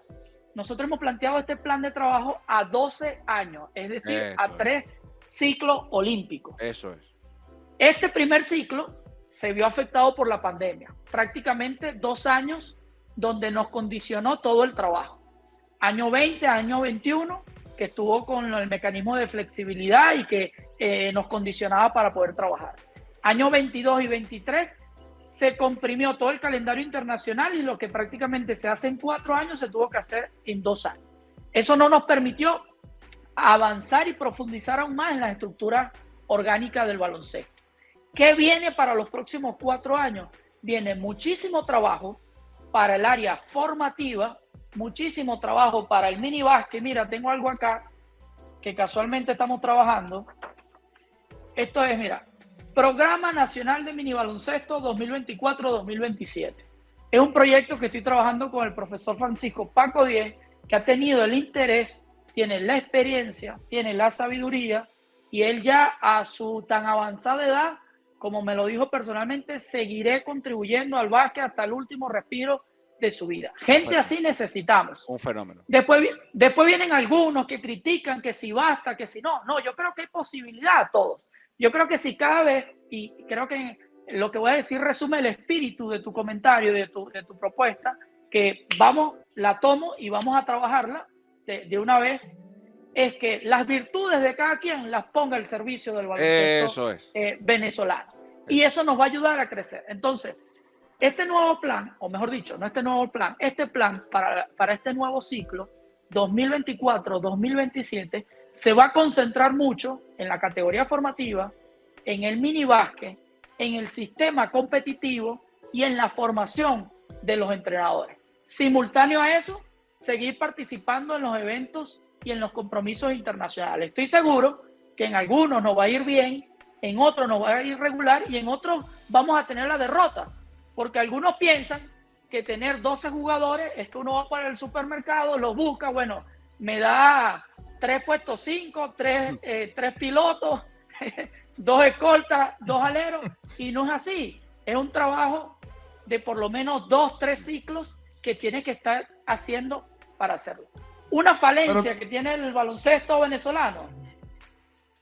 nosotros hemos planteado este plan de trabajo a 12 años, es decir, a 3 ciclos olímpicos. Eso es. Este primer ciclo se vio afectado por la pandemia. Prácticamente 2 años donde nos condicionó todo el trabajo. Año 20, año 21, que estuvo con el mecanismo de flexibilidad y que nos condicionaba para poder trabajar. Año 22 y 23 se comprimió todo el calendario internacional y lo que prácticamente se hace en 4 años se tuvo que hacer en 2 años. Eso no nos permitió avanzar y profundizar aún más en la estructura orgánica del baloncesto. ¿Qué viene para los próximos 4 años? Viene muchísimo trabajo para el área formativa, muchísimo trabajo para el mini básquet. Mira, tengo algo acá que casualmente estamos trabajando. Esto es, mira, Programa Nacional de Mini Baloncesto 2024-2027. Es un proyecto que estoy trabajando con el profesor Francisco Paco Díez, que ha tenido el interés, tiene la experiencia, tiene la sabiduría, y él ya a su tan avanzada edad como me lo dijo personalmente, seguiré contribuyendo al básquet hasta el último respiro de su vida. Gente así necesitamos. Un fenómeno. Después vienen algunos que critican que si basta, que si no. No, yo creo que hay posibilidad a todos. Yo creo que si cada vez, y creo que lo que voy a decir resume el espíritu de tu comentario, de tu propuesta, que la tomo y vamos a trabajarla de una vez, es que las virtudes de cada quien las ponga al servicio del baloncesto venezolano. Y eso nos va a ayudar a crecer. Entonces, este nuevo plan, o mejor dicho, no este nuevo plan, este plan para este nuevo ciclo, 2024-2027, se va a concentrar mucho en la categoría formativa, en el mini básquet, en el sistema competitivo y en la formación de los entrenadores. Simultáneo a eso, seguir participando en los eventos y en los compromisos internacionales. Estoy seguro que en algunos nos va a ir bien, en otros nos va a ir regular y en otros vamos a tener la derrota, porque algunos piensan que tener 12 jugadores es que uno va para el supermercado, los busca, bueno, me da 3 puestos 5, 3 pilotos, 2 escoltas, 2 aleros, y no es así. Es un trabajo de por lo menos 2, 3 ciclos que tienes que estar haciendo para hacerlo. Una falencia que tiene el baloncesto venezolano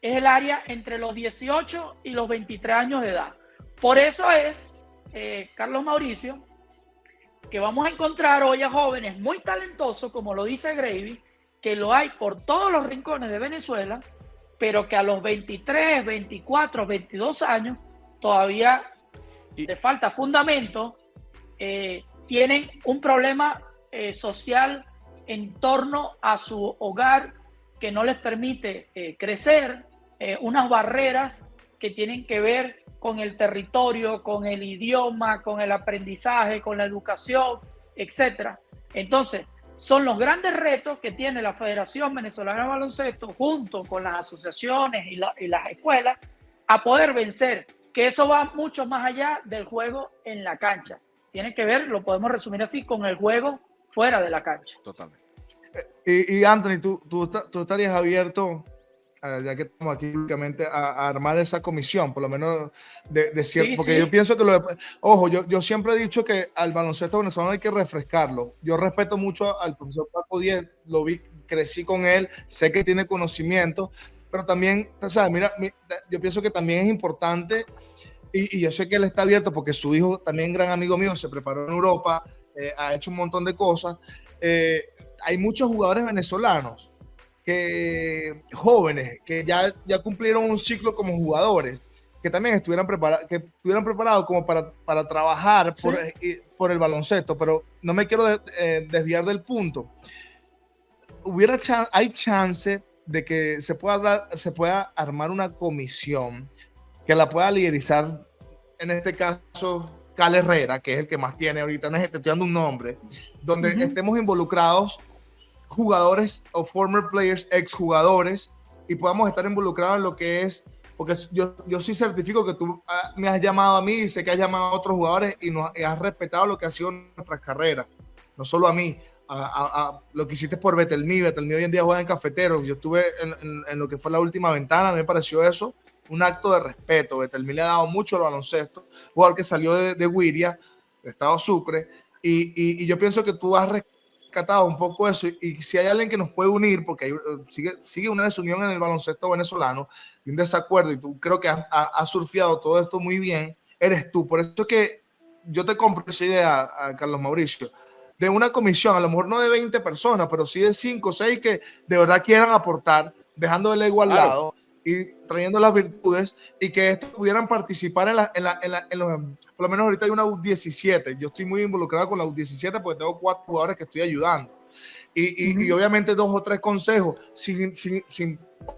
es el área entre los 18 y los 23 años de edad. Por eso es, Carlos Mauricio, que vamos a encontrar hoy a jóvenes muy talentosos, como lo dice Gravy, que lo hay por todos los rincones de Venezuela, pero que a los 23, 24, 22 años todavía le falta fundamento, tienen un problema social en torno a su hogar que no les permite crecer, unas barreras que tienen que ver con el territorio, con el idioma, con el aprendizaje, con la educación, etc. Entonces, son los grandes retos que tiene la Federación Venezolana de Baloncesto junto con las asociaciones y las escuelas a poder vencer, que eso va mucho más allá del juego en la cancha. Tiene que ver, lo podemos resumir así, con el juego fuera de la cancha. Totalmente. Y Anthony, ¿tú estarías abierto, ya que estamos aquí públicamente, a armar esa comisión, por lo menos de cierto? Sí, porque sí. Yo pienso que ojo, yo siempre he dicho que al baloncesto venezolano hay que refrescarlo. Yo respeto mucho al profesor Paco Díez, lo vi, crecí con él, sé que tiene conocimiento, pero también, o sea, mira, yo pienso que también es importante, y yo sé que él está abierto porque su hijo, también gran amigo mío, se preparó en Europa, ha hecho un montón de cosas. Hay muchos jugadores venezolanos jóvenes que ya cumplieron un ciclo como jugadores, que también estuvieran preparados como para trabajar por el baloncesto, pero no me quiero desviar del punto. Hay chance de que se pueda armar una comisión que la pueda liderizar, en este caso, Cal Herrera, que es el que más tiene ahorita, no estoy dando un nombre, donde estemos involucrados jugadores o former players, exjugadores, y podamos estar involucrados en lo que es, porque yo sí certifico que tú me has llamado a mí y sé que has llamado a otros jugadores y has respetado lo que ha sido nuestras carreras, no solo a mí, a lo que hiciste por Betelmí hoy en día juega en Cafeteros, yo estuve en lo que fue la última ventana, me pareció eso un acto de respeto. Betelmí le ha dado mucho al baloncesto, jugador que salió de Guiria, de Estado Sucre, y yo pienso que tú has rescatado un poco eso, y si hay alguien que nos puede unir, porque sigue una desunión en el baloncesto venezolano, y un desacuerdo, y tú creo que has surfeado todo esto muy bien, eres tú. Por eso es que yo te compro esa idea, a Carlos Mauricio, de una comisión, a lo mejor no de 20 personas, pero sí de 5 o 6 que de verdad quieran aportar, dejando el ego al lado y trayendo las virtudes, y que estos pudieran participar en los, por lo menos ahorita hay una U17, yo estoy muy involucrado con la U17 porque tengo 4 jugadores que estoy ayudando, y obviamente 2 o 3 consejos,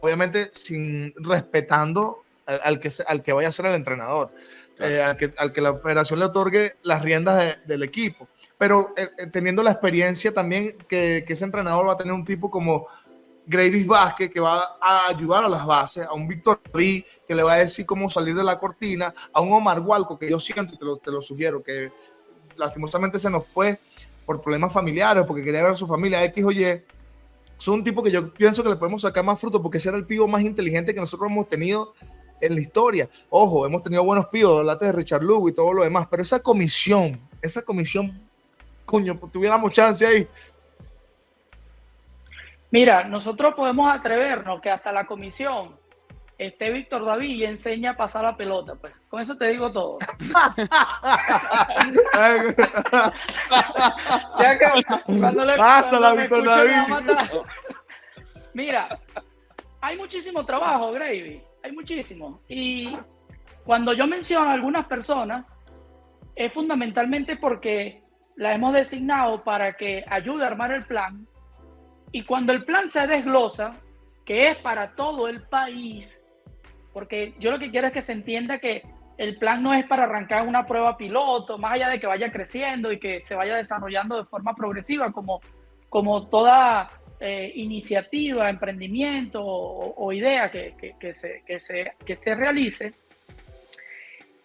obviamente sin respetando al que vaya a ser el entrenador, claro. al que la federación le otorgue las riendas del equipo, pero teniendo la experiencia también que ese entrenador va a tener un tipo como Gravis Vázquez, que va a ayudar a las bases, a un Víctor Lee, que le va a decir cómo salir de la cortina, a un Omar Hualco, que yo siento, te lo sugiero, que lastimosamente se nos fue por problemas familiares, porque quería ver a su familia, X o Y. Es un tipo que yo pienso que le podemos sacar más fruto, porque ese era el pivo más inteligente que nosotros hemos tenido en la historia. Ojo, hemos tenido buenos píos, la de Richard Lugo y todo lo demás, pero esa comisión, coño, pues tuviéramos chance ahí. Mira, nosotros podemos atrevernos que hasta la comisión esté Víctor David y enseña a pasar la pelota, pues. Con eso te digo todo. Ya que cuando Pásala, Víctor David. Mira, hay muchísimo trabajo, Gravy, hay muchísimo. Y cuando yo menciono a algunas personas, es fundamentalmente porque la hemos designado para que ayude a armar el plan. Y cuando el plan se desglosa, que es para todo el país, porque yo lo que quiero es que se entienda que el plan no es para arrancar una prueba piloto, más allá de que vaya creciendo y que se vaya desarrollando de forma progresiva, como toda iniciativa, emprendimiento o idea que se realice.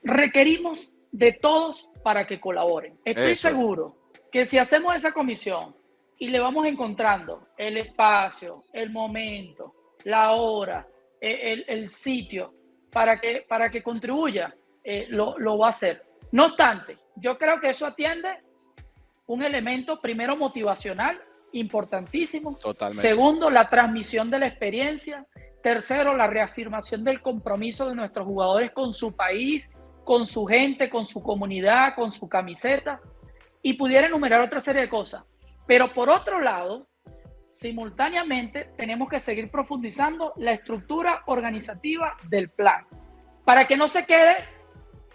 Requerimos de todos para que colaboren. Estoy seguro que si hacemos esa comisión y le vamos encontrando el espacio, el momento, la hora, el sitio para que contribuya, lo va a hacer. No obstante, yo creo que eso atiende un elemento, primero, motivacional, importantísimo. Totalmente. Segundo, la transmisión de la experiencia. Tercero, la reafirmación del compromiso de nuestros jugadores con su país, con su gente, con su comunidad, con su camiseta. Y pudiera enumerar otra serie de cosas. Pero por otro lado, simultáneamente tenemos que seguir profundizando la estructura organizativa del plan para que no se quede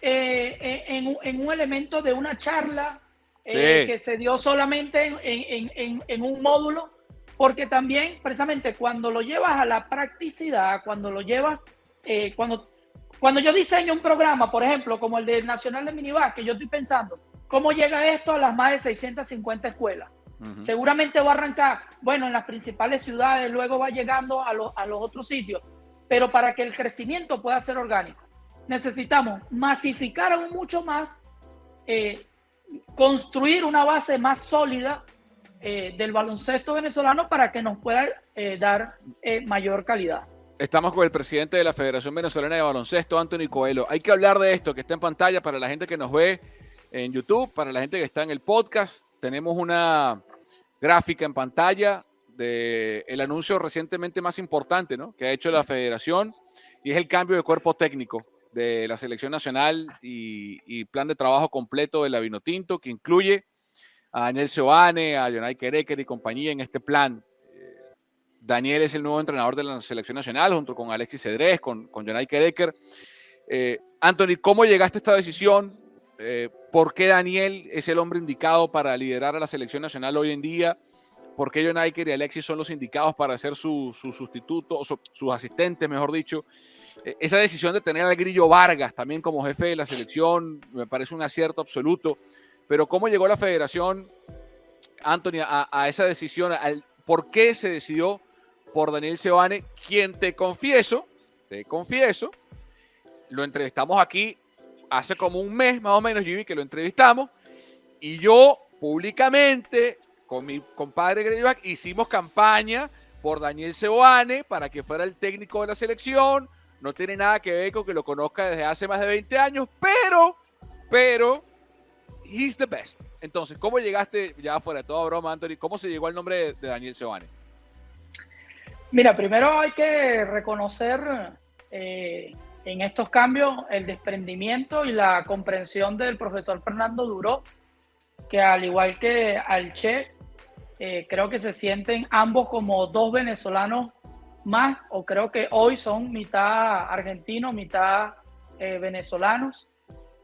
en un elemento de una charla que se dio solamente en un módulo, porque también precisamente cuando lo llevas a la practicidad, cuando lo llevas, cuando yo diseño un programa, por ejemplo, como el del Nacional de Minibásquet, yo estoy pensando, ¿cómo llega esto a las más de 650 escuelas? Uh-huh. Seguramente va a arrancar, bueno, en las principales ciudades, luego va llegando a los otros sitios, pero para que el crecimiento pueda ser orgánico, necesitamos masificar aún mucho más, construir una base más sólida del baloncesto venezolano para que nos pueda dar mayor calidad. Estamos con el presidente de la Federación Venezolana de Baloncesto, Anthony Coelho. Hay que hablar de esto que está en pantalla para la gente que nos ve en YouTube, para la gente que está en el podcast. Tenemos una gráfica en pantalla del anuncio recientemente más importante, ¿no?, que ha hecho la Federación, y es el cambio de cuerpo técnico de la selección nacional y plan de trabajo completo de la Vinotinto, que incluye a Daniel Seoane, a Jonay Querequer y compañía en este plan. Daniel es el nuevo entrenador de la selección nacional, junto con Alexis Cedrés, con Jonay Querequer. Anthony, ¿cómo llegaste a esta decisión? ¿Por qué Daniel es el hombre indicado para liderar a la selección nacional hoy en día? ¿Por qué Jonay y Alexis son los indicados para ser su sustituto, o sus asistentes, mejor dicho? Esa decisión de tener al Grillo Vargas también como jefe de la selección me parece un acierto absoluto. Pero ¿cómo llegó la Federación, Anthony, a esa decisión? ¿Por qué se decidió por Daniel Seoane, quien te confieso, lo entrevistamos aquí hace como un mes más o menos, Jimmy, que lo entrevistamos, y yo públicamente con mi compadre Greyback hicimos campaña por Daniel Seoane para que fuera el técnico de la selección? No tiene nada que ver con que lo conozca desde hace más de 20 años, pero he's the best. Entonces, ¿cómo llegaste, ya fuera de toda broma, Anthony, cómo se llegó al nombre de Daniel Seoane? Mira, primero hay que reconocer en estos cambios el desprendimiento y la comprensión del profesor Fernando Duró, que al igual que al Che, creo que se sienten ambos como dos venezolanos más, o creo que hoy son mitad argentinos, mitad venezolanos,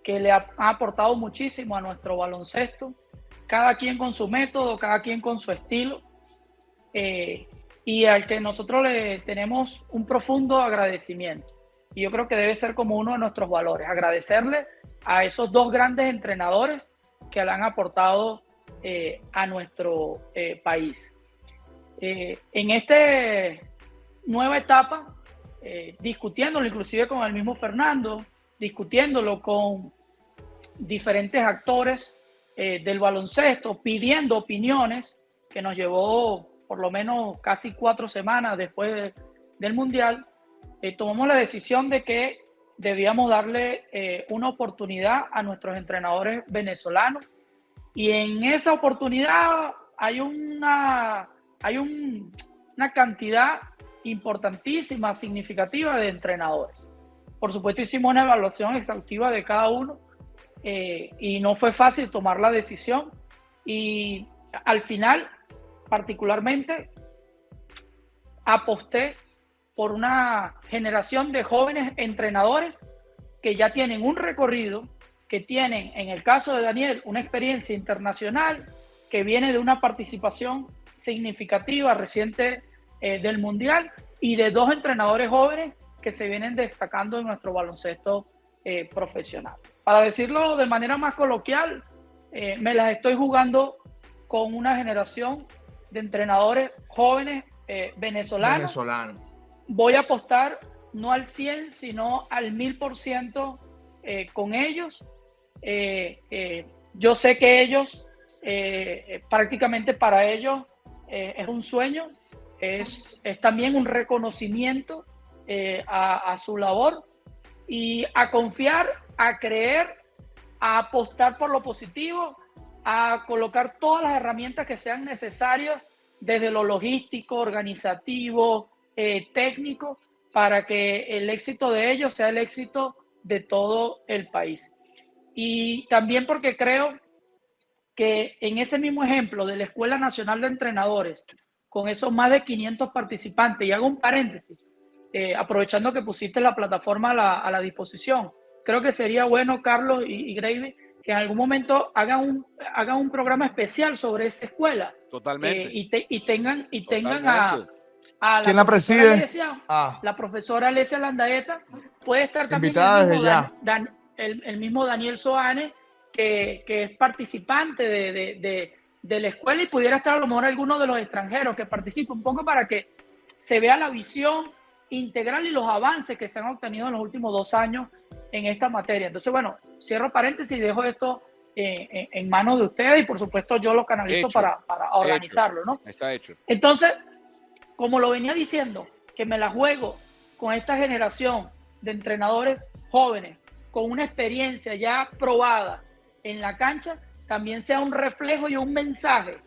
que le ha aportado muchísimo a nuestro baloncesto, cada quien con su método, cada quien con su estilo, y al que nosotros le tenemos un profundo agradecimiento. Y yo creo que debe ser como uno de nuestros valores, agradecerle a esos dos grandes entrenadores que le han aportado a nuestro país. En esta nueva etapa, discutiéndolo inclusive con el mismo Fernando, discutiéndolo con diferentes actores del baloncesto, pidiendo opiniones, que nos llevó por lo menos casi 4 semanas después del Mundial, tomamos la decisión de que debíamos darle una oportunidad a nuestros entrenadores venezolanos, y en esa oportunidad hay una cantidad importantísima, significativa de entrenadores. Por supuesto, hicimos una evaluación exhaustiva de cada uno y no fue fácil tomar la decisión, y al final, particularmente, aposté por una generación de jóvenes entrenadores que ya tienen un recorrido, que tienen, en el caso de Daniel, una experiencia internacional, que viene de una participación significativa reciente del Mundial, y de 2 entrenadores jóvenes que se vienen destacando en nuestro baloncesto profesional. Para decirlo de manera más coloquial, me las estoy jugando con una generación de entrenadores jóvenes venezolanos. Voy a apostar no al 100, sino al 1000% con ellos. Yo sé que ellos, prácticamente para ellos, es un sueño, es también un reconocimiento a su labor, y a confiar, a creer, a apostar por lo positivo, a colocar todas las herramientas que sean necesarias desde lo logístico, organizativo, técnico, para que el éxito de ellos sea el éxito de todo el país. Y también porque creo que en ese mismo ejemplo de la Escuela Nacional de Entrenadores, con esos más de 500 participantes, y hago un paréntesis, aprovechando que pusiste la plataforma a la disposición, creo que sería bueno, Carlos y Gravy, que en algún momento hagan un programa especial sobre esa escuela. Totalmente. Y tengan a ¿quién la preside? Alesia, la profesora Alesia Landaeta. Puede estar también el mismo Daniel Soane, que es participante de la escuela, y pudiera estar a lo mejor alguno de los extranjeros que participen, un poco para que se vea la visión integral y los avances que se han obtenido en los últimos 2 años en esta materia. Entonces, bueno, cierro paréntesis y dejo esto en manos de ustedes, y por supuesto yo lo canalizo para organizarlo, ¿no? Está hecho. Entonces, como lo venía diciendo, que me la juego con esta generación de entrenadores jóvenes, con una experiencia ya probada en la cancha, también sea un reflejo y un mensaje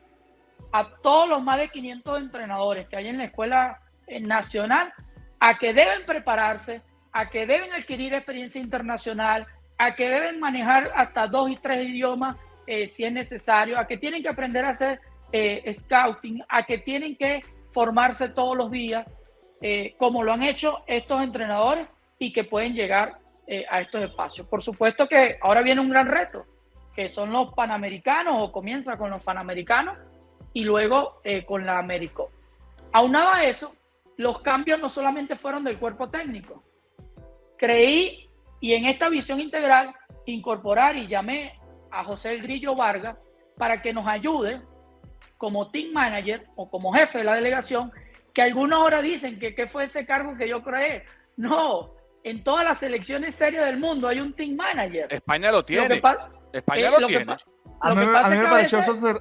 a todos los más de 500 entrenadores que hay en la Escuela Nacional, a que deben prepararse, a que deben adquirir experiencia internacional, a que deben manejar hasta 2 y 3 idiomas si es necesario, a que tienen que aprender a hacer scouting, a que tienen que formarse todos los días, como lo han hecho estos entrenadores, y que pueden llegar a estos espacios. Por supuesto que ahora viene un gran reto, que son los Panamericanos, o comienza con los Panamericanos y luego con la Américo. Aunado a eso, los cambios no solamente fueron del cuerpo técnico. Creí, y en esta visión integral, incorporar, y llamé a José El Grillo Vargas para que nos ayude como team manager o como jefe de la delegación, que algunos ahora dicen que fue ese cargo que yo creé. No, en todas las selecciones serias del mundo hay un team manager. España lo tiene. España lo tiene. A mí me pareció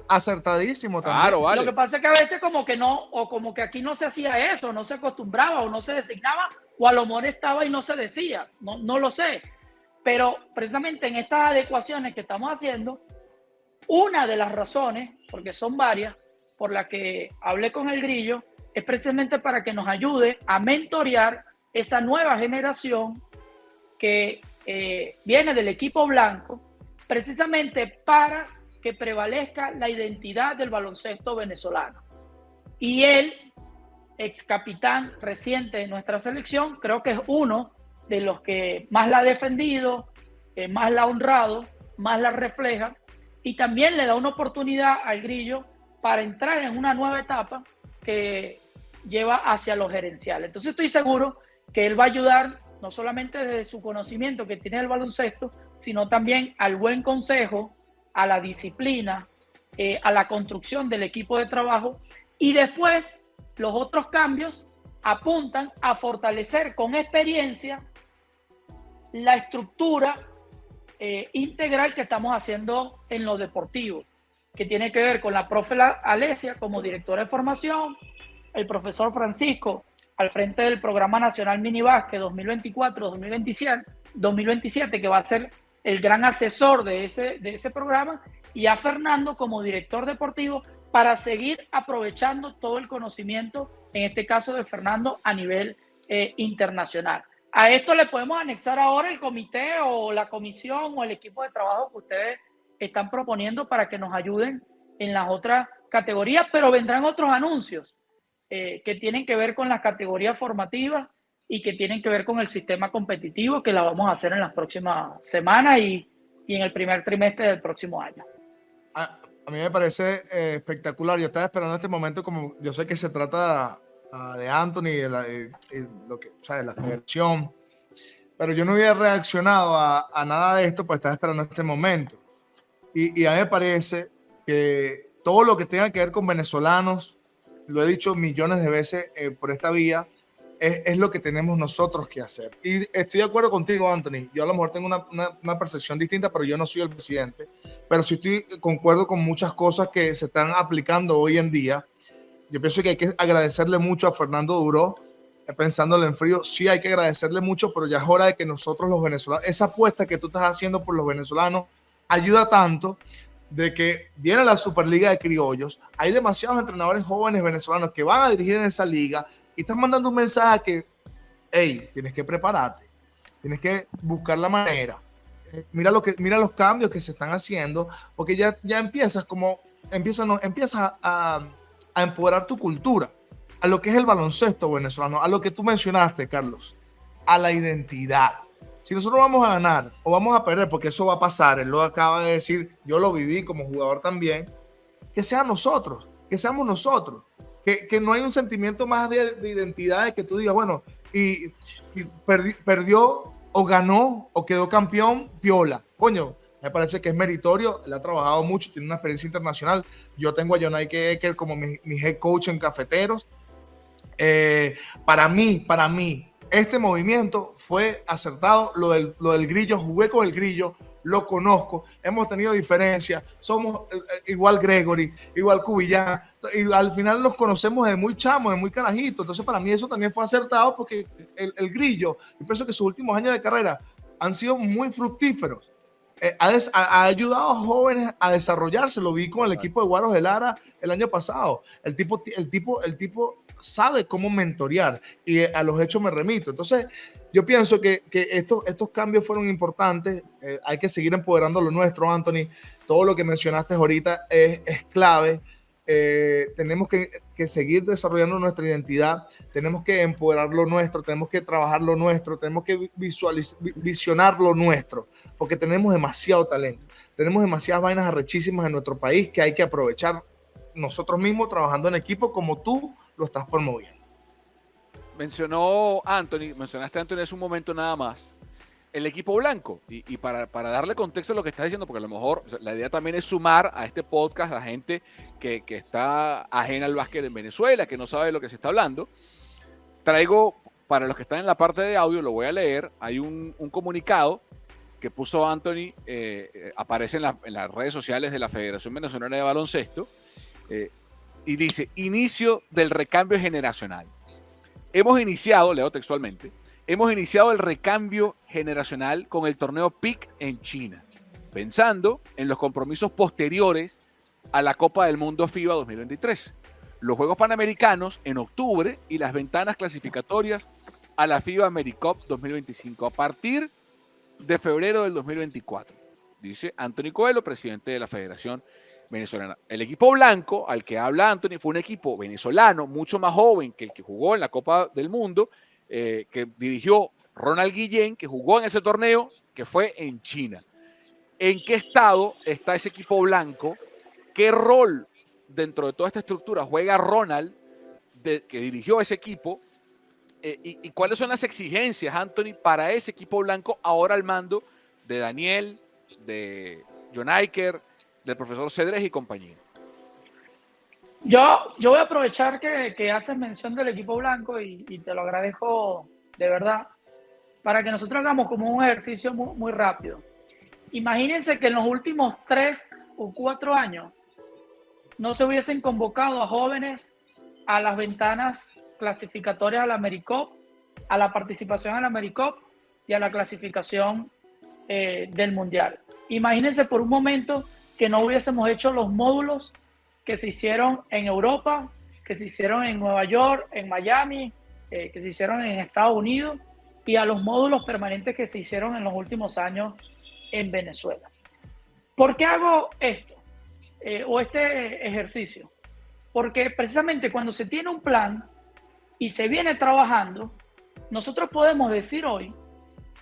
acertadísimo también. Claro, vale. Lo que pasa es que a veces como que no, o como que aquí no se hacía eso, no se acostumbraba, o no se designaba, o a lo mejor estaba y no se decía, no lo sé. Pero precisamente en estas adecuaciones que estamos haciendo, una de las razones, porque son varias, por las que hablé con El Grillo, es precisamente para que nos ayude a mentorear esa nueva generación que viene del equipo blanco, precisamente para que prevalezca la identidad del baloncesto venezolano. Y él, ex capitán reciente de nuestra selección, creo que es uno de los que más la ha defendido, más la ha honrado, más la refleja, y también le da una oportunidad al Grillo para entrar en una nueva etapa que lleva hacia lo gerencial. Entonces estoy seguro que él va a ayudar no solamente desde su conocimiento que tiene del baloncesto, sino también al buen consejo, a la disciplina, a la construcción del equipo de trabajo, y después los otros cambios apuntan a fortalecer con experiencia la estructura integral que estamos haciendo en lo deportivo, que tiene que ver con la profe Alesia como directora de formación, el profesor Francisco al frente del Programa Nacional Minibásquet 2024-2027, que va a ser el gran asesor de ese programa, y a Fernando como director deportivo para seguir aprovechando todo el conocimiento, en este caso de Fernando, a nivel internacional. A esto le podemos anexar ahora el comité o la comisión o el equipo de trabajo que ustedes están proponiendo para que nos ayuden en las otras categorías, pero vendrán otros anuncios que tienen que ver con las categorías formativas y que tienen que ver con el sistema competitivo, que la vamos a hacer en las próximas semanas y en el primer trimestre del próximo año. A mí me parece espectacular. Yo estaba esperando este momento, como yo sé que se trata de Anthony, de lo que, ¿sabes? La federación, pero yo no había reaccionado a nada de esto, pues estaba esperando este momento. Y a mí me parece que todo lo que tenga que ver con venezolanos, lo he dicho millones de veces por esta vía, es lo que tenemos nosotros que hacer. Y estoy de acuerdo contigo, Anthony. Yo a lo mejor tengo una percepción distinta, pero yo no soy el presidente. Pero sí concuerdo con muchas cosas que se están aplicando hoy en día. Yo pienso que hay que agradecerle mucho a Fernando Duró, pensándole en frío. Sí, hay que agradecerle mucho, pero ya es hora de que nosotros los venezolanos, esa apuesta que tú estás haciendo por los venezolanos, ayuda tanto de que viene la Superliga de Criollos. Hay demasiados entrenadores jóvenes venezolanos que van a dirigir en esa liga y están mandando un mensaje que, hey, tienes que prepararte, tienes que buscar la manera. Mira los cambios que se están haciendo, porque ya empiezas a empoderar tu cultura, a lo que es el baloncesto venezolano, a lo que tú mencionaste, Carlos, a la identidad. Si nosotros vamos a ganar o vamos a perder, porque eso va a pasar, él lo acaba de decir, yo lo viví como jugador también, que seamos nosotros, que no hay un sentimiento más de identidad de que tú digas, bueno, y perdió o ganó o quedó campeón, piola. Coño, me parece que es meritorio, él ha trabajado mucho, tiene una experiencia internacional. Yo tengo a Jonaique Ecker como mi head coach en Cafeteros. Para mí, este movimiento fue acertado. Lo del Grillo, jugué con el Grillo, lo conozco, hemos tenido diferencias, somos igual Gregory, igual Cubillán, y al final nos conocemos de muy chamo, de muy carajito. Entonces para mí eso también fue acertado, porque el Grillo, yo pienso que sus últimos años de carrera han sido muy fructíferos. Ha ayudado a jóvenes a desarrollarse. Lo vi con el equipo de Guaros de Lara el año pasado. El tipo sabe cómo mentorear, y a los hechos me remito. Entonces yo pienso que estos cambios fueron importantes. Hay que seguir empoderando lo nuestro, Anthony. Todo lo que mencionaste ahorita es clave. Tenemos que seguir desarrollando nuestra identidad, tenemos que empoderar lo nuestro, tenemos que trabajar lo nuestro, tenemos que visionar lo nuestro, porque tenemos demasiado talento, tenemos demasiadas vainas arrechísimas en nuestro país que hay que aprovechar nosotros mismos, trabajando en equipo como tú lo estás promoviendo. Mencionaste Anthony hace un momento nada más, el equipo blanco, y para darle contexto a lo que estás diciendo, porque a lo mejor la idea también es sumar a este podcast a gente que está ajena al básquet en Venezuela, que no sabe de lo que se está hablando. Traigo, para los que están en la parte de audio, lo voy a leer, hay un comunicado que puso Anthony, aparece en las redes sociales de la Federación Venezolana de Baloncesto, y dice: inicio del recambio generacional. Hemos iniciado, leo textualmente, hemos iniciado el recambio generacional con el torneo PIC en China, pensando en los compromisos posteriores a la Copa del Mundo FIBA 2023, los Juegos Panamericanos en octubre y las ventanas clasificatorias a la FIBA AmeriCup 2025 a partir de febrero del 2024, dice Anthony Coelho, presidente de la Federación Venezolana. El equipo blanco al que habla Anthony fue un equipo venezolano mucho más joven que el que jugó en la Copa del Mundo, que dirigió Ronald Guillén, que jugó en ese torneo, que fue en China. ¿En qué estado está ese equipo blanco? ¿Qué rol dentro de toda esta estructura juega Ronald, que dirigió ese equipo? ¿Y cuáles son las exigencias, Anthony, para ese equipo blanco ahora al mando de Daniel, de Jonaique, del profesor Cedrés y compañía? Yo voy a aprovechar que haces mención del equipo blanco y te lo agradezco de verdad, para que nosotros hagamos como un ejercicio muy, muy rápido. Imagínense que en los últimos 3 o 4 años no se hubiesen convocado a jóvenes a las ventanas clasificatorias a la AmeriCup, a la participación en la AmeriCup y a la clasificación del Mundial. Imagínense por un momento que no hubiésemos hecho los módulos que se hicieron en Europa, que se hicieron en Nueva York, en Miami, que se hicieron en Estados Unidos, y a los módulos permanentes que se hicieron en los últimos años en Venezuela. ¿Por qué hago esto o este ejercicio? Porque precisamente cuando se tiene un plan y se viene trabajando, nosotros podemos decir hoy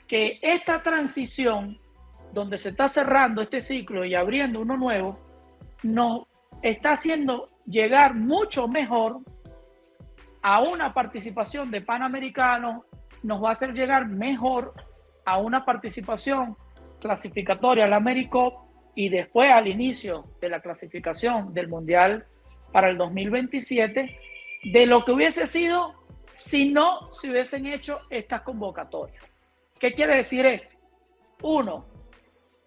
que esta transición, donde se está cerrando este ciclo y abriendo uno nuevo, nos está haciendo llegar mucho mejor a una participación de Panamericanos, nos va a hacer llegar mejor a una participación clasificatoria a la AmeriCup y después al inicio de la clasificación del Mundial para el 2027, de lo que hubiese sido si no se hubiesen hecho estas convocatorias. ¿Qué quiere decir esto? Uno,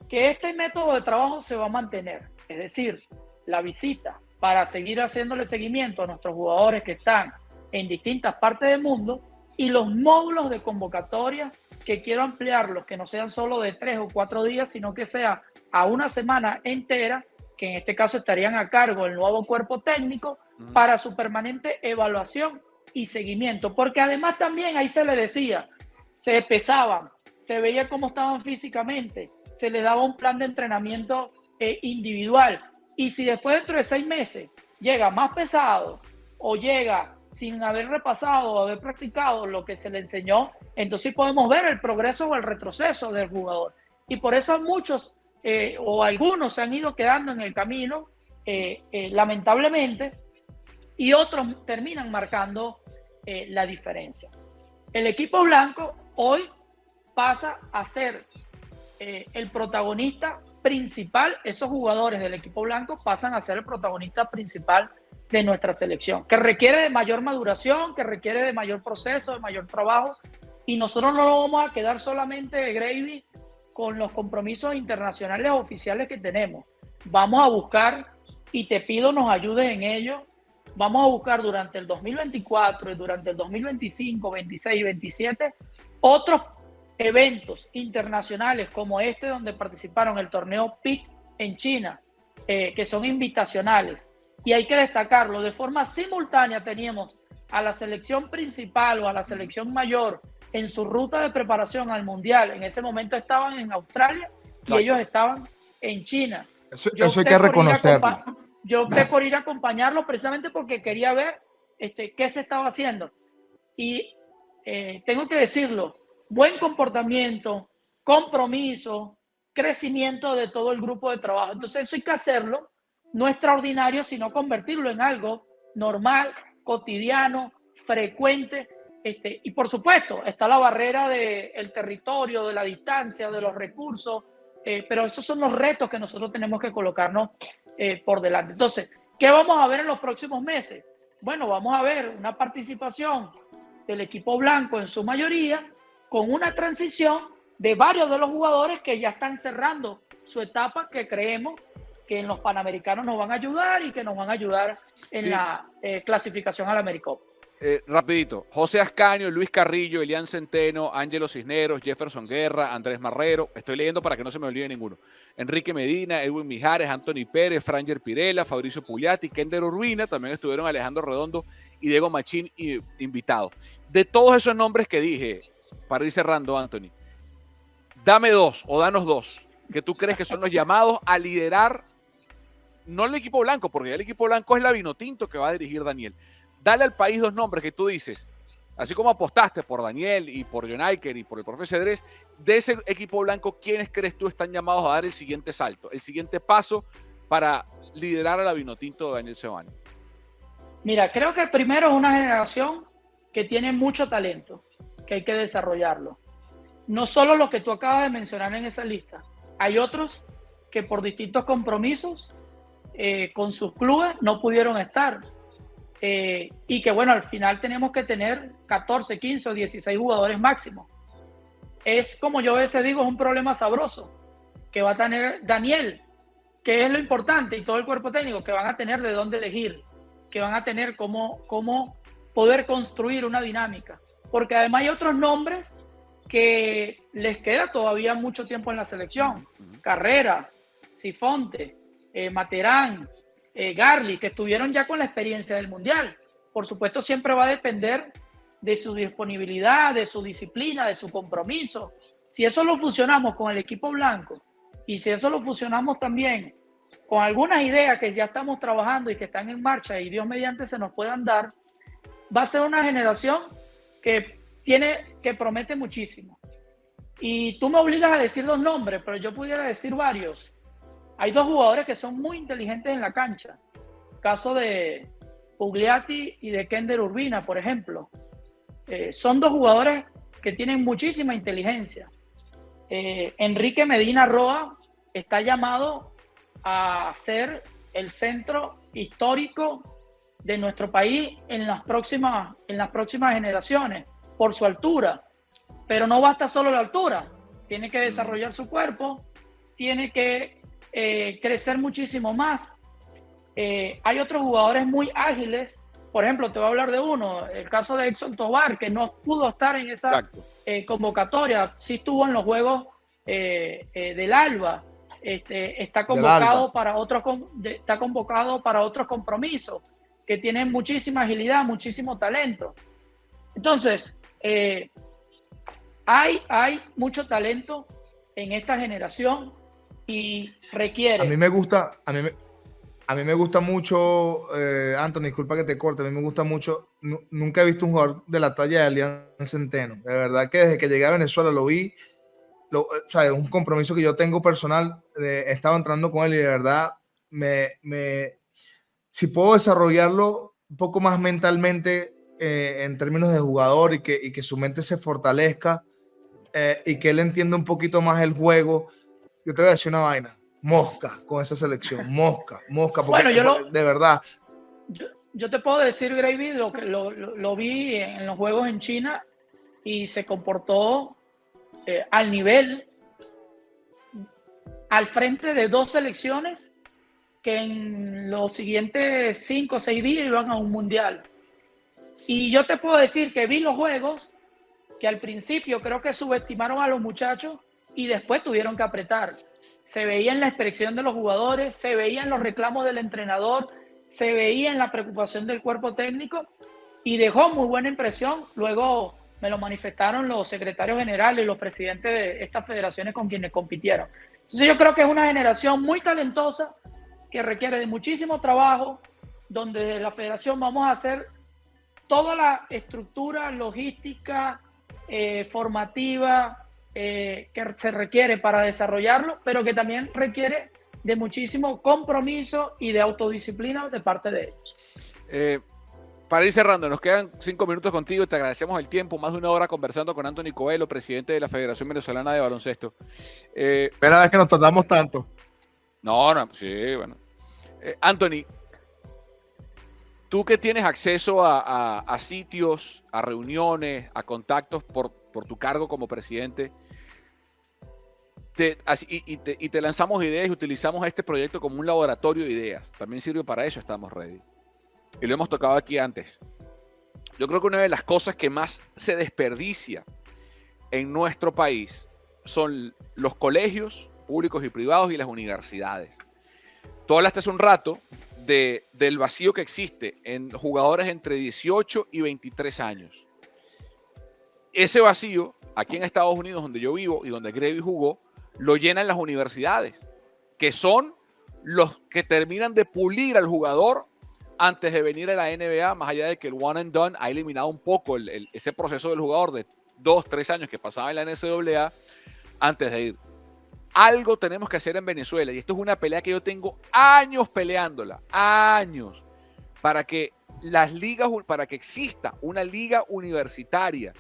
que este método de trabajo se va a mantener, es decir, la visita para seguir haciéndole seguimiento a nuestros jugadores que están en distintas partes del mundo y los módulos de convocatoria que quiero ampliarlos, que no sean solo de 3 o 4 días, sino que sea a una semana entera, que en este caso estarían a cargo del nuevo cuerpo técnico para su permanente evaluación y seguimiento, porque además también ahí se le decía, se pesaban, se veía cómo estaban físicamente, se les daba un plan de entrenamiento individual, y si después dentro de 6 meses llega más pesado o llega sin haber repasado o haber practicado lo que se le enseñó, entonces podemos ver el progreso o el retroceso del jugador, y por eso muchos o algunos se han ido quedando en el camino lamentablemente, y otros terminan marcando la diferencia. El equipo blanco hoy pasa a ser el protagonista principal, esos jugadores del equipo blanco pasan a ser el protagonista principal de nuestra selección, que requiere de mayor maduración, que requiere de mayor proceso, de mayor trabajo, y nosotros no lo vamos a quedar solamente de gravy con los compromisos internacionales oficiales que tenemos. Vamos a buscar, y te pido nos ayudes en ello, vamos a buscar durante el 2024 y durante el 2025, 26 y 27 otros eventos internacionales como este donde participaron el torneo PIC en China, que son invitacionales. Y hay que destacarlo, de forma simultánea teníamos a la selección principal o a la selección mayor en su ruta de preparación al Mundial. En ese momento estaban en Australia y ellos estaban en China. Eso hay que reconocerlo. Yo opté por ir a acompañarlos precisamente porque quería ver qué se estaba haciendo. Y tengo que decirlo, buen comportamiento, compromiso, crecimiento de todo el grupo de trabajo. Entonces eso hay que hacerlo, no extraordinario, sino convertirlo en algo normal, cotidiano, frecuente. Y por supuesto, está la barrera del territorio, de la distancia, de los recursos, pero esos son los retos que nosotros tenemos que colocarnos por delante. Entonces, ¿qué vamos a ver en los próximos meses? Bueno, vamos a ver una participación del equipo blanco en su mayoría, con una transición de varios de los jugadores que ya están cerrando su etapa, que creemos que en los Panamericanos nos van a ayudar y que nos van a ayudar en la clasificación a la AmeriCup. Rapidito, José Ascaño, Luis Carrillo, Elian Centeno, Ángelo Cisneros, Jefferson Guerra, Andrés Marrero, estoy leyendo para que no se me olvide ninguno, Enrique Medina, Edwin Mijares, Anthony Pérez, Franger Pirela, Fabricio Pugliati, Kender Urbina, también estuvieron Alejandro Redondo y Diego Machín invitados. De todos esos nombres que dije, para ir cerrando, Anthony, dame dos o danos dos que tú crees que son los llamados a liderar, no el equipo blanco, porque ya el equipo blanco es la Vinotinto que va a dirigir Daniel. Dale al país dos nombres que tú dices, así como apostaste por Daniel y por John Aiker y por el profe Cedrés, de ese equipo blanco, ¿quiénes crees tú están llamados a dar el siguiente salto, el siguiente paso para liderar a la Vinotinto de Daniel Seoane? Mira, creo que primero es una generación que tiene mucho talento, que hay que desarrollarlo. No solo los que tú acabas de mencionar en esa lista, hay otros que por distintos compromisos con sus clubes no pudieron estar. Y que bueno, al final tenemos que tener 14, 15 o 16 jugadores máximos. Es como yo a veces digo, es un problema sabroso que va a tener Daniel, que es lo importante, y todo el cuerpo técnico, que van a tener de dónde elegir, que van a tener cómo poder construir una dinámica. Porque además hay otros nombres que les queda todavía mucho tiempo en la selección. Carrera, Sifonte, Materán, Garli, que estuvieron ya con la experiencia del Mundial. Por supuesto, siempre va a depender de su disponibilidad, de su disciplina, de su compromiso. Si eso lo fusionamos con el equipo blanco y si eso lo fusionamos también con algunas ideas que ya estamos trabajando y que están en marcha y Dios mediante se nos puedan dar, va a ser una generación que promete muchísimo. Y tú me obligas a decir los nombres, pero yo pudiera decir varios. Hay dos jugadores que son muy inteligentes en la cancha. Caso de Pugliatti y de Kender Urbina, por ejemplo. Son dos jugadores que tienen muchísima inteligencia. Enrique Medina Roa está llamado a ser el centro histórico de nuestro país en las próximas generaciones, por su altura. Pero no basta solo la altura, tiene que desarrollar su cuerpo, tiene que crecer muchísimo más. Hay otros jugadores muy ágiles, por ejemplo, te voy a hablar de uno, el caso de Exxon Tobar, que no pudo estar en esa convocatoria, sí estuvo en los Juegos del Alba, está convocado para otros compromisos, que tienen muchísima agilidad, muchísimo talento. Entonces, hay mucho talento en esta generación y requiere... A mí me gusta mucho, Anthony, disculpa que te corte, a mí me gusta mucho, nunca he visto un jugador de la talla de Elian Centeno. De verdad que desde que llegué a Venezuela lo vi, es un compromiso que yo tengo personal, he estado entrando con él y de verdad si puedo desarrollarlo un poco más mentalmente en términos de jugador y que su mente se fortalezca y que él entienda un poquito más el juego, yo te voy a decir una vaina, mosca con esa selección, mosca, porque de verdad. Yo te puedo decir, Gravy, lo vi en los juegos en China y se comportó al nivel, al frente de dos selecciones que en los siguientes 5 o 6 días iban a un mundial. Y yo te puedo decir que vi los juegos que al principio creo que subestimaron a los muchachos y después tuvieron que apretar. Se veía en la expresión de los jugadores, se veía en los reclamos del entrenador, se veía en la preocupación del cuerpo técnico y dejó muy buena impresión. Luego me lo manifestaron los secretarios generales y los presidentes de estas federaciones con quienes compitieron. Entonces yo creo que es una generación muy talentosa que requiere de muchísimo trabajo, donde desde la federación vamos a hacer toda la estructura logística, formativa, que se requiere para desarrollarlo, pero que también requiere de muchísimo compromiso y de autodisciplina de parte de ellos. Para ir cerrando, nos quedan 5 minutos contigo, te agradecemos el tiempo, más de 1 hora conversando con Anthony Coelho, presidente de la Federación Venezolana de Baloncesto. Primera vez que nos tratamos tanto. No, sí, bueno. Anthony, tú que tienes acceso a sitios, a reuniones, a contactos por tu cargo como presidente, te lanzamos ideas y utilizamos este proyecto como un laboratorio de ideas. También sirve para eso, estamos ready. Y lo hemos tocado aquí antes. Yo creo que una de las cosas que más se desperdicia en nuestro país son los colegios públicos y privados y las universidades. Tú hablaste hace un rato del vacío que existe en jugadores entre 18 y 23 años. Ese vacío, aquí en Estados Unidos, donde yo vivo y donde Gravy jugó, lo llenan las universidades, que son los que terminan de pulir al jugador antes de venir a la NBA, más allá de que el one and done ha eliminado un poco ese proceso del jugador de 2-3 años que pasaba en la NCAA antes de ir. Algo tenemos que hacer en Venezuela, y esto es una pelea que yo tengo años peleándola, años, para que exista una liga universitaria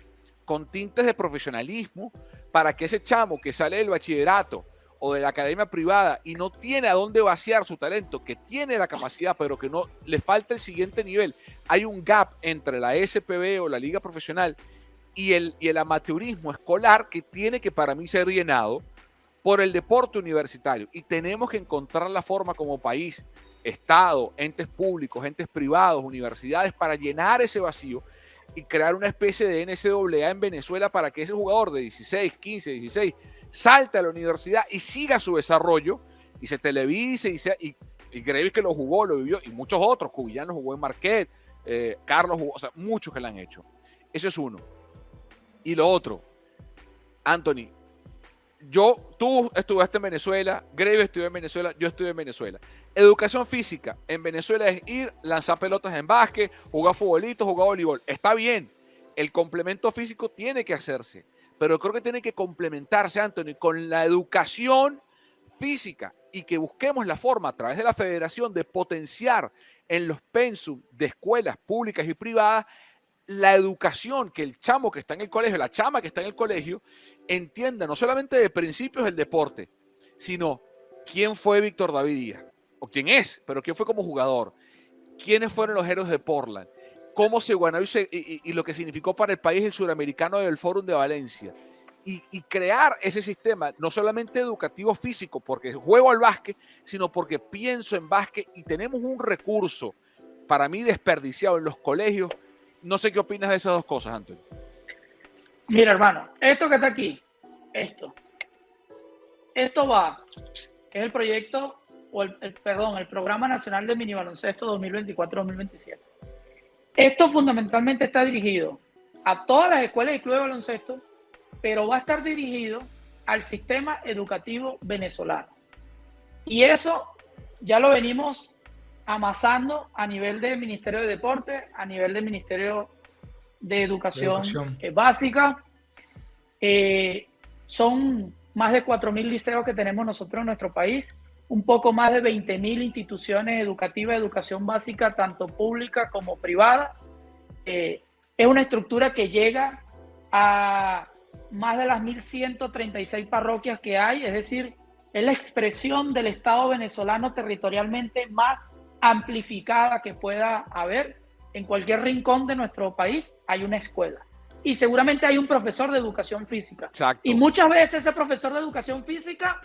con tintes de profesionalismo, para que ese chamo que sale del bachillerato o de la academia privada y no tiene a dónde vaciar su talento, que tiene la capacidad pero que no le falta el siguiente nivel, hay un gap entre la SPB o la liga profesional y el amateurismo escolar que tiene que para mí ser llenado por el deporte universitario, y tenemos que encontrar la forma como país Estado, entes públicos, entes privados, universidades, para llenar ese vacío y crear una especie de NCAA en Venezuela para que ese jugador de 16, 15, 16 salte a la universidad y siga su desarrollo y se televise y Graves, que lo jugó, lo vivió, y muchos otros. Cubillano jugó en Marquette, Carlos jugó, o sea, muchos que lo han hecho. Eso es uno. Y lo otro, Anthony, tú estuviste en Venezuela, Graves estudió en Venezuela, yo estudié en Venezuela. Educación física en Venezuela es ir, lanzar pelotas en básquet, jugar futbolito, jugar voleibol. Está bien, el complemento físico tiene que hacerse, pero creo que tiene que complementarse, Anthony, con la educación física, y que busquemos la forma a través de la federación de potenciar en los pensum de escuelas públicas y privadas la educación, que el chamo que está en el colegio, la chama que está en el colegio, entienda no solamente de principios del deporte, sino quién fue Víctor David Díaz, o quién es, pero quién fue como jugador, quiénes fueron los héroes de Portland, cómo se ganó y lo que significó para el país el suramericano del Fórum de Valencia. Y crear ese sistema, no solamente educativo físico, porque juego al básquet, sino porque pienso en básquet y tenemos un recurso, para mí, desperdiciado en los colegios. No sé qué opinas de esas dos cosas, Antonio. Mira, hermano, esto que está aquí, esto va, que es el proyecto, o el Programa Nacional de Mini Baloncesto 2024-2027. Esto fundamentalmente está dirigido a todas las escuelas y clubes de baloncesto, pero va a estar dirigido al sistema educativo venezolano. Y eso ya lo venimos amasando a nivel del Ministerio de Deporte, a nivel del Ministerio de Educación Básica. Son más de 4.000 liceos que tenemos nosotros en nuestro país, un poco más de 20.000 instituciones educativas de educación básica, tanto pública como privada. Es una estructura que llega a más de las 1.136 parroquias que hay, es decir, es la expresión del Estado venezolano territorialmente más amplificada que pueda haber. En cualquier rincón de nuestro país hay una escuela y seguramente hay un profesor de educación física. Exacto. Y muchas veces ese profesor de educación física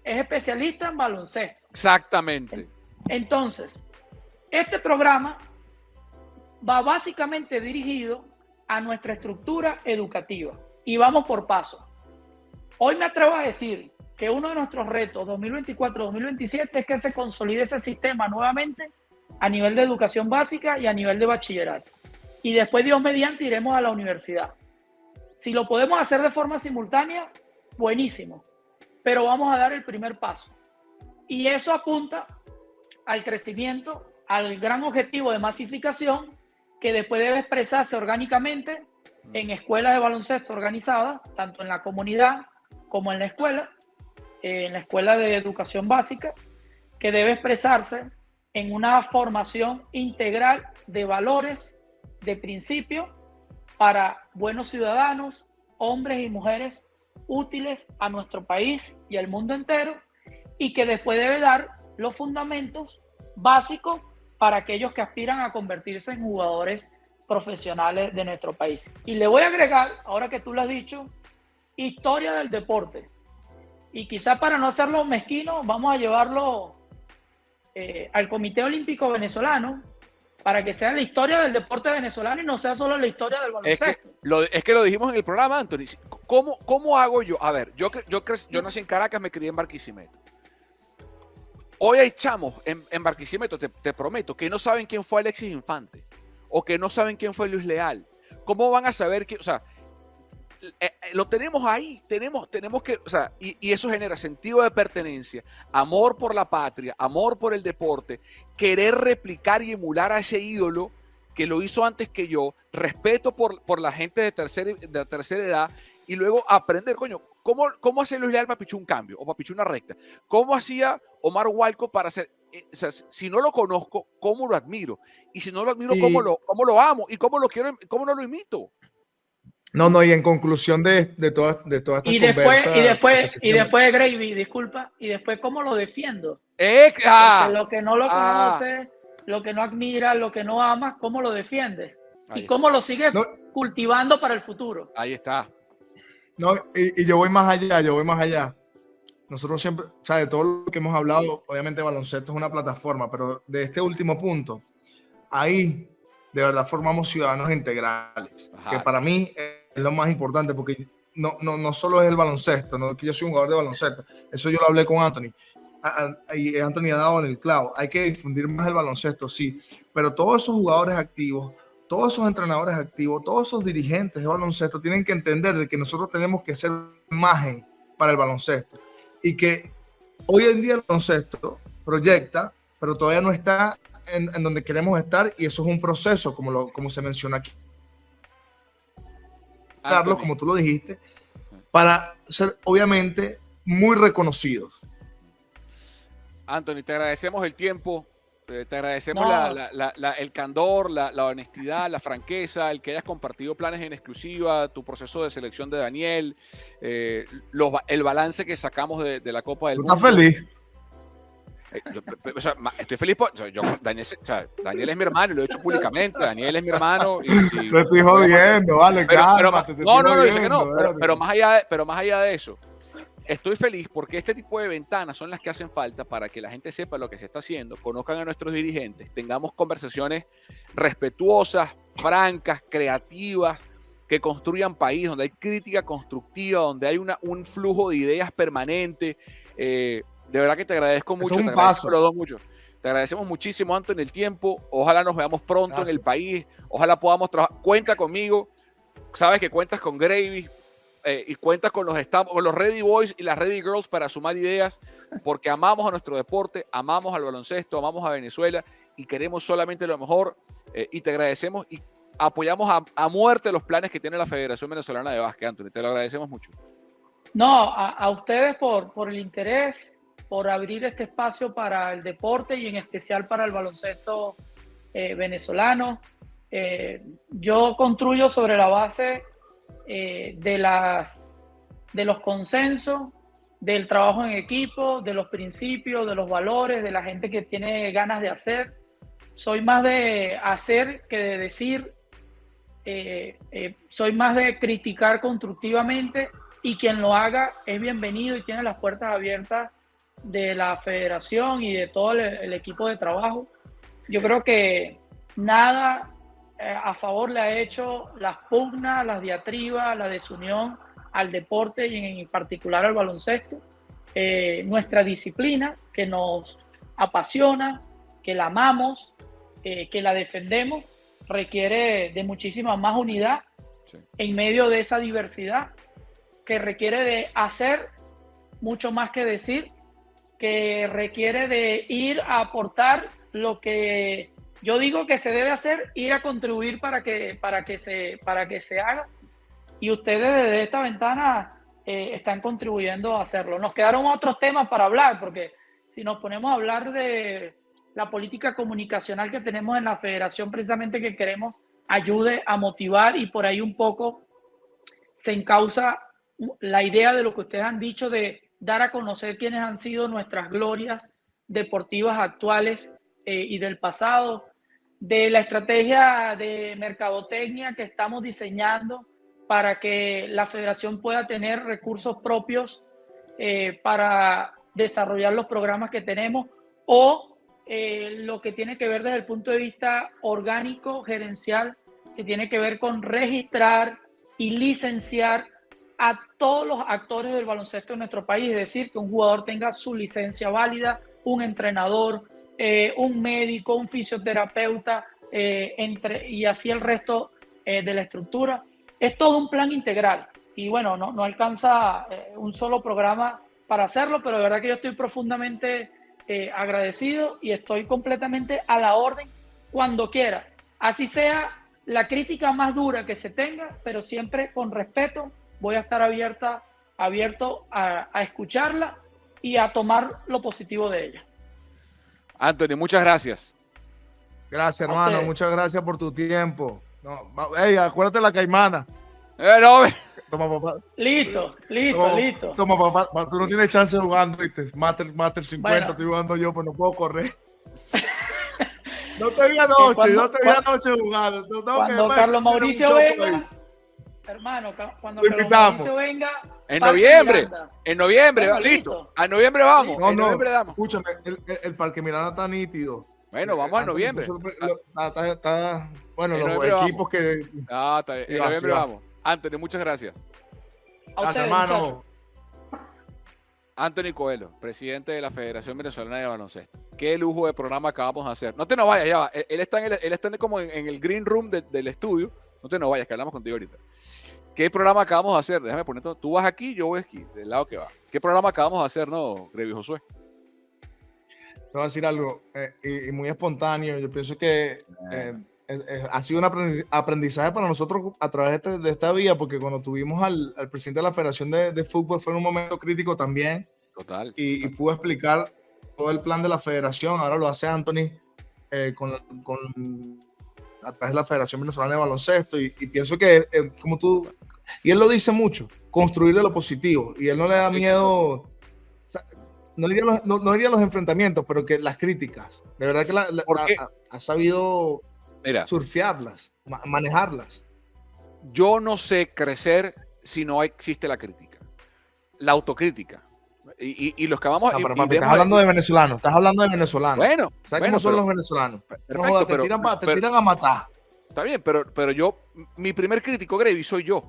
es especialista en baloncesto. Exactamente. Entonces, este programa va básicamente dirigido a nuestra estructura educativa y vamos por paso. Hoy me atrevo a decir que uno de nuestros retos 2024-2027 es que se consolide ese sistema nuevamente a nivel de educación básica y a nivel de bachillerato. Y después, Dios mediante, iremos a la universidad. Si lo podemos hacer de forma simultánea, buenísimo. Pero vamos a dar el primer paso. Y eso apunta al crecimiento, al gran objetivo de masificación que después debe expresarse orgánicamente en escuelas de baloncesto organizadas, tanto en la comunidad como en la escuela de educación básica, que debe expresarse en una formación integral de valores, de principios, para buenos ciudadanos, hombres y mujeres útiles a nuestro país y al mundo entero, y que después debe dar los fundamentos básicos para aquellos que aspiran a convertirse en jugadores profesionales de nuestro país. Y le voy a agregar, ahora que tú lo has dicho, historia del deporte. Y quizá para no hacerlo mezquino, vamos a llevarlo al Comité Olímpico Venezolano para que sea la historia del deporte venezolano y no sea solo la historia del baloncesto. Es que lo dijimos en el programa, Anthony. ¿Cómo hago yo? A ver, yo nací en Caracas, me crié en Barquisimeto. Hoy hay chamos en Barquisimeto, te prometo, que no saben quién fue Alexis Infante o que no saben quién fue Luis Leal. ¿Cómo van a saber que, o sea, lo tenemos ahí, tenemos que, o sea, y eso genera sentido de pertenencia, amor por la patria, amor por el deporte, querer replicar y emular a ese ídolo que lo hizo antes que yo, respeto por la gente de tercera edad, y luego aprender, coño, ¿cómo hace Luis Leal para pichar un cambio o para pichar una recta? ¿Cómo hacía Omar Walco para hacer? O sea, si no lo conozco, ¿cómo lo admiro? Y si no lo admiro, ¿cómo lo amo? ¿Y cómo lo quiero? ¿Cómo no lo imito? No, y en conclusión de todas estas conversas... Y después, Gravy, disculpa, y después, ¿cómo lo defiendo? Porque lo que no lo conoce, lo que no admira, lo que no ama, ¿cómo lo defiende? Y cómo lo sigue cultivando para el futuro. Ahí está. No, y yo voy más allá, nosotros siempre, o sea, de todo lo que hemos hablado, obviamente baloncesto es una plataforma, pero de este último punto, ahí de verdad formamos ciudadanos integrales, Ajá. que para mí es lo más importante, porque no solo es el baloncesto, no que yo soy un jugador de baloncesto, eso yo lo hablé con Anthony, y Anthony ha dado en el clavo, hay que difundir más el baloncesto, sí, pero todos esos jugadores activos, todos esos entrenadores activos, todos esos dirigentes de baloncesto tienen que entender de que nosotros tenemos que ser imagen para el baloncesto, y que hoy en día el baloncesto proyecta, pero todavía no está en donde queremos estar, y eso es un proceso, como se menciona aquí, Carlos, como tú lo dijiste, para ser obviamente muy reconocidos. Anthony, te agradecemos el tiempo, te agradecemos el candor, la honestidad, la franqueza, el que hayas compartido planes en exclusiva, tu proceso de selección de Daniel, el balance que sacamos de la Copa del Mundo. ¿Estás feliz? O sea, estoy feliz por Daniel es mi hermano y lo he dicho públicamente. Daniel es mi hermano. Te estoy jodiendo, vale, cálmate. No, dice que no. Pero más allá de eso, estoy feliz porque este tipo de ventanas son las que hacen falta para que la gente sepa lo que se está haciendo, conozcan a nuestros dirigentes, tengamos conversaciones respetuosas, francas, creativas, que construyan país, donde hay crítica constructiva, donde hay un flujo de ideas permanente. De verdad que te agradezco mucho. Te agradezco los dos mucho. Te agradecemos muchísimo, Anthony, el tiempo. Ojalá nos veamos pronto en el país. Ojalá podamos trabajar. Cuenta conmigo. Sabes que cuentas con Gravy y cuentas con los Ready Boys y las Ready Girls para sumar ideas, porque amamos a nuestro deporte, amamos al baloncesto, amamos a Venezuela y queremos solamente lo mejor. Y te agradecemos y apoyamos a muerte los planes que tiene la Federación Venezolana de Básquet, Anthony. Te lo agradecemos mucho. No, a ustedes por el interés, por abrir este espacio para el deporte y en especial para el baloncesto venezolano. Yo construyo sobre la base de los consensos, del trabajo en equipo, de los principios, de los valores, de la gente que tiene ganas de hacer. Soy más de hacer que de decir. Soy más de criticar constructivamente, y quien lo haga es bienvenido y tiene las puertas abiertas de la federación y de todo el equipo de trabajo. Yo creo que nada a favor le ha hecho las pugnas, las diatribas, la desunión al deporte y en particular al baloncesto. Nuestra disciplina, que nos apasiona, que la amamos, que la defendemos, requiere de muchísima más unidad en medio de esa diversidad, que requiere de hacer mucho más que decir, que requiere de ir a aportar lo que yo digo que se debe hacer, ir a contribuir para que se haga, y ustedes desde esta ventana están contribuyendo a hacerlo. Nos quedaron otros temas para hablar, porque si nos ponemos a hablar de la política comunicacional que tenemos en la federación, precisamente que queremos ayude a motivar, y por ahí un poco se encausa la idea de lo que ustedes han dicho de dar a conocer quiénes han sido nuestras glorias deportivas actuales y del pasado, de la estrategia de mercadotecnia que estamos diseñando para que la federación pueda tener recursos propios para desarrollar los programas que tenemos, o lo que tiene que ver desde el punto de vista orgánico, gerencial, que tiene que ver con registrar y licenciar a todos los actores del baloncesto en nuestro país, es decir, que un jugador tenga su licencia válida, un entrenador, un médico, un fisioterapeuta, y así el resto de la estructura. Es todo un plan integral, y bueno, no alcanza un solo programa para hacerlo, pero de verdad que yo estoy profundamente agradecido y estoy completamente a la orden cuando quiera, así sea la crítica más dura que se tenga, pero siempre con respeto. Voy a estar abierto a escucharla y a tomar lo positivo de ella. Anthony, muchas gracias. Gracias, hermano. Muchas gracias por tu tiempo. No, hey, acuérdate de la caimana. No. Toma, papá. Listo. Toma, papá. Tú no tienes chance jugando, ¿viste? Master 50, bueno. Estoy jugando yo, pues no puedo correr. No te vi anoche jugando. Cuando Carlos Mauricio venga, hermano, cuando Carlos Mauricio venga, En Parque noviembre. Miranda. En noviembre, Bueno, listo. A noviembre vamos. No, en no, noviembre damos. escúchame, el Parque Miranda está nítido. Bueno, vamos en noviembre. Bueno, En los noviembre equipos que... Está bien. Sí, En va, noviembre sí va. vamos. Anthony, muchas gracias. A Gracias, ustedes, hermano. muchachos. Anthony Coelho, presidente de la Federación Venezolana de Baloncesto. Qué lujo de programa acabamos de hacer. No te nos vayas, ya va. Él está como en el green room del estudio. No te nos vayas, que hablamos contigo ahorita. ¿Qué programa acabamos de hacer? Déjame poner todo. Tú vas aquí, yo voy aquí, del lado que va. ¿Qué programa acabamos de hacer, no, Grevy Josué? Te voy a decir algo, y muy espontáneo. Yo pienso que ha sido un aprendizaje para nosotros a través de esta vía, porque cuando tuvimos al presidente de la Federación de Fútbol fue en un momento crítico también, Total. y pudo explicar todo el plan de la federación. Ahora lo hace Anthony a través de la Federación Venezolana de Baloncesto, y pienso que, como tú, y él lo dice mucho, construir de lo positivo, y él no le da miedo, o sea, no diría los enfrentamientos, pero que las críticas, de verdad que ha sabido surfearlas, manejarlas. Yo no sé crecer si no existe la crítica, la autocrítica. Y los que vamos... No, pero papi, estás hablando de venezolanos, Bueno, ¿sabes cómo son los venezolanos? Perfecto, No jodas, te tiran a matar. Está bien, pero yo, mi primer crítico, Grevy, soy yo.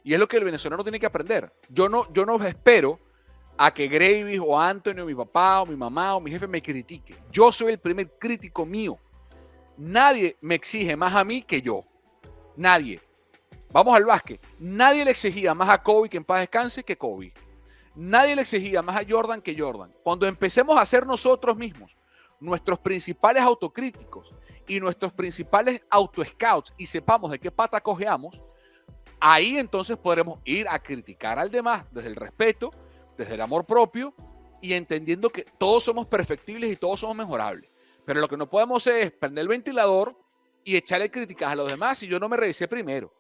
Y es lo que el venezolano tiene que aprender. Yo no espero a que Grevy o Anthony o mi papá o mi mamá o mi jefe me critique. Yo soy el primer crítico mío. Nadie me exige más a mí que yo. Nadie. Vamos al básquet. Nadie le exigía más a Kobe, que en paz descanse, que Kobe. Nadie le exigía más a Jordan que Jordan. Cuando empecemos a ser nosotros mismos nuestros principales autocríticos y nuestros principales auto-scouts y sepamos de qué pata cojeamos, ahí entonces podremos ir a criticar al demás desde el respeto, desde el amor propio y entendiendo que todos somos perfectibles y todos somos mejorables. Pero lo que no podemos es prender el ventilador y echarle críticas a los demás si yo no me revisé primero.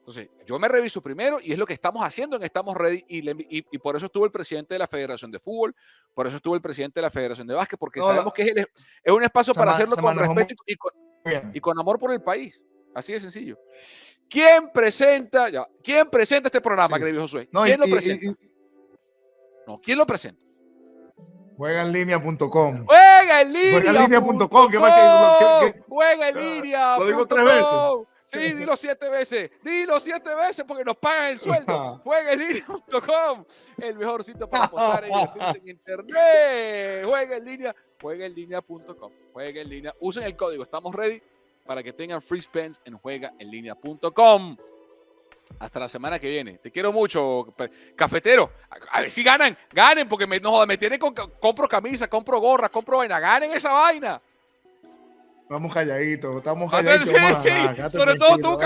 Entonces, yo me reviso primero y es lo que estamos haciendo en Estamos Ready y por eso estuvo el presidente de la Federación de Fútbol, por eso estuvo el presidente de la Federación de Básquet, porque sabemos que es un espacio para hacerlo con respeto y con amor por el país. Así de sencillo. ¿Quién presenta este programa, Sí. Grevy Josué? No, ¿Quién lo presenta? No, ¿quién lo presenta? Juegaenlinea.com. Juegaenlinea.com. Juegaenlinea.com. Lo digo 3 veces. Sí, dilo 7 veces. Dilo 7 veces porque nos pagan el sueldo. Juegaenlinea.com. El mejor sitio para apostar y divertirse en internet. Juegaenlinea.com. Juega en línea. Usen el código Estamos Ready para que tengan free spends en juegaenlinea.com. Hasta la semana que viene. Te quiero mucho, cafetero. A ver si ganen, porque me tienen compro camisa, compro gorra, compro vaina. Ganen esa vaina. Estamos calladitos, Sí, sobre todo tú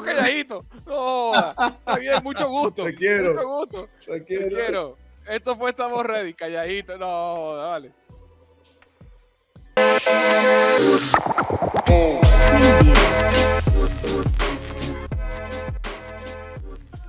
calladito. No, está bien, mucho gusto. Te quiero. Mucho gusto. Te quiero. Esto fue Estamos Ready, calladito. No, dale.